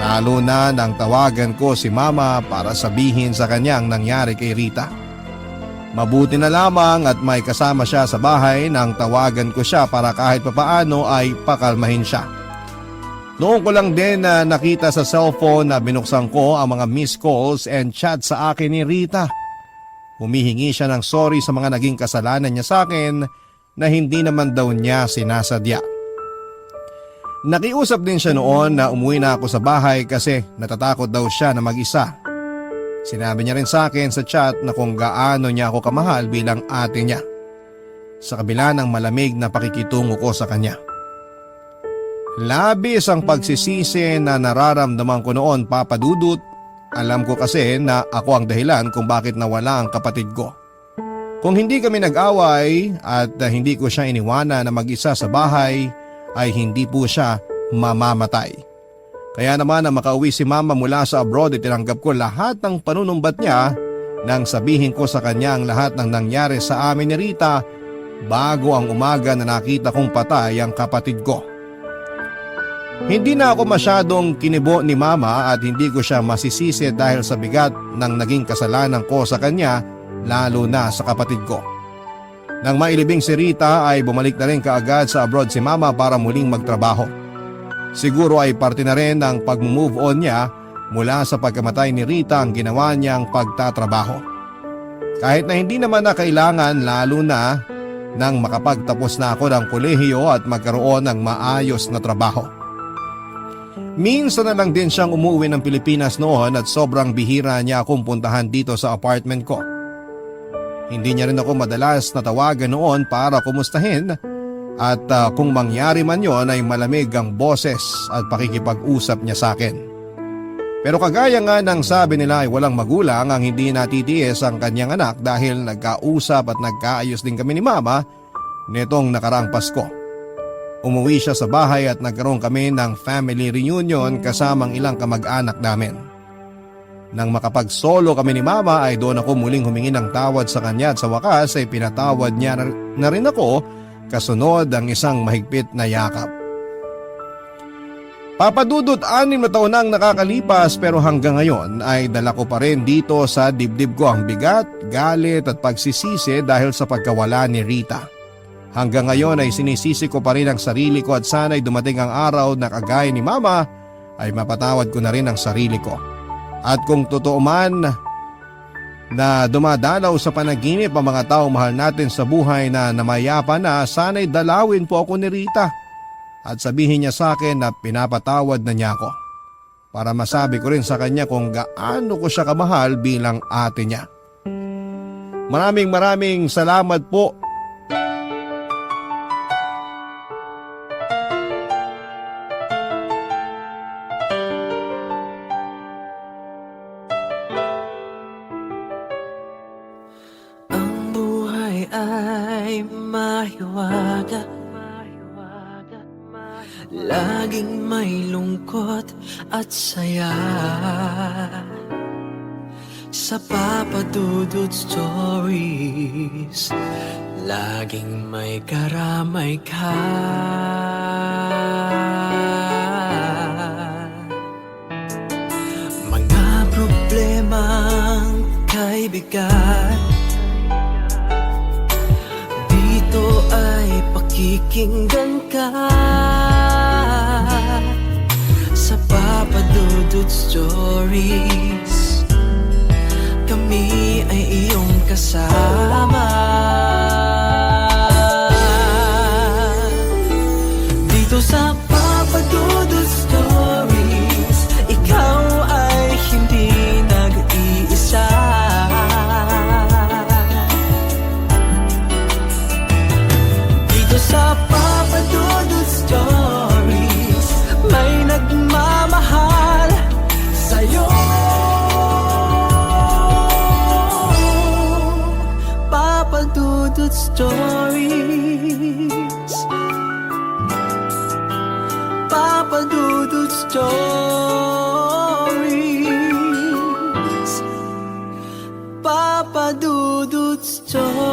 Lalo na nang tawagan ko si Mama para sabihin sa kanyang nangyari kay Rita. Mabuti na lamang at may kasama siya sa bahay nang tawagan ko siya para kahit papaano ay pakalmahin siya. Noon ko lang din na nakita sa cellphone na binuksan ko ang mga missed calls and chat sa akin ni Rita. Humihingi siya ng sorry sa mga naging kasalanan niya sa akin na hindi naman daw niya sinasadya. Nakiusap din siya noon na umuwi na ako sa bahay kasi natatakot daw siya na mag-isa. Sinabi niya rin sa akin sa chat na kung gaano niya ako kamahal bilang ate niya, sa kabila ng malamig na pakikitungo ko sa kanya. Labis ang pagsisisi na nararamdaman ko noon, Papa Dudut. Alam ko kasi na ako ang dahilan kung bakit nawala ang kapatid ko. Kung hindi kami nag-away at hindi ko siya iniwana na mag-isa sa bahay, ay hindi po siya mamamatay. Kaya naman na makauwi si Mama mula sa abroad, itinanggap ko lahat ng panunumbat niya nang sabihin ko sa kanya ang lahat ng nangyari sa amin ni Rita bago ang umaga na nakita kong patay ang kapatid ko. Hindi na ako masyadong kinibo ni Mama at hindi ko siya masisisi dahil sa bigat ng naging kasalanan ko sa kanya, lalo na sa kapatid ko. Nang mailibing si Rita ay bumalik na rin kaagad sa abroad si Mama para muling magtrabaho. Siguro ay parte na rin ng pag-move on niya mula sa pagkamatay ni Rita ang ginawa niyang pagtatrabaho. Kahit na hindi naman na kailangan, lalo na nang makapagtapos na ako ng kolehiyo at magkaroon ng maayos na trabaho. Minsan na lang din siyang umuwi ng Pilipinas noon at sobrang bihira niya akong puntahan dito sa apartment ko. Hindi niya rin ako madalas natawagan noon para kumustahin at kung mangyari man yon ay malamig ang boses at pakikipag-usap niya sa akin. Pero kagaya nga ng sabi nila ay walang magulang ang hindi natitiis ang kanyang anak dahil nagkausap at nagkaayos din kami ni Mama nitong nakaraang Pasko. Umuwi siya sa bahay at nagkaroon kami ng family reunion kasamang ilang kamag-anak namin. Nang makapag-solo kami ni Mama ay doon ako muling humingi ng tawad sa kanya at sa wakas ay pinatawad niya na rin ako, kasunod ang isang mahigpit na yakap. Papa Dudut, 6 na taon nang nakakalipas pero hanggang ngayon ay dala ko pa rin dito sa dibdib ko ang bigat, galit at pagsisisi dahil sa pagkawala ni Rita. Hanggang ngayon ay sinisisi ko pa rin ang sarili ko at sana'y dumating ang araw na kagaya ni Mama ay mapatawad ko na rin ang sarili ko. At kung totoo man na dumadalaw sa panaginip ang mga tao mahal natin sa buhay na namayapa na, sana'y dalawin po ako ni Rita at sabihin niya sa akin na pinapatawad na niya ako para masabi ko rin sa kanya kung gaano ko siya kamahal bilang ate niya. Maraming salamat po. Ay mahiwaga, laging may lungkot at saya. Sa Papa Dudut Stories, laging may karamay ka. Mga problemang kaibigan, dito ay pakikinggan ka. Sa Papa Dudut Stories, kami ay iyong kasama. Dito sa Papa Dudut Stories, ikaw ay hindi nag-iisa. Sa Papa Dudut Stories, may nagmamahal sa'yo. Stories. Papa Dudut Stories. Papa Dudut Stories.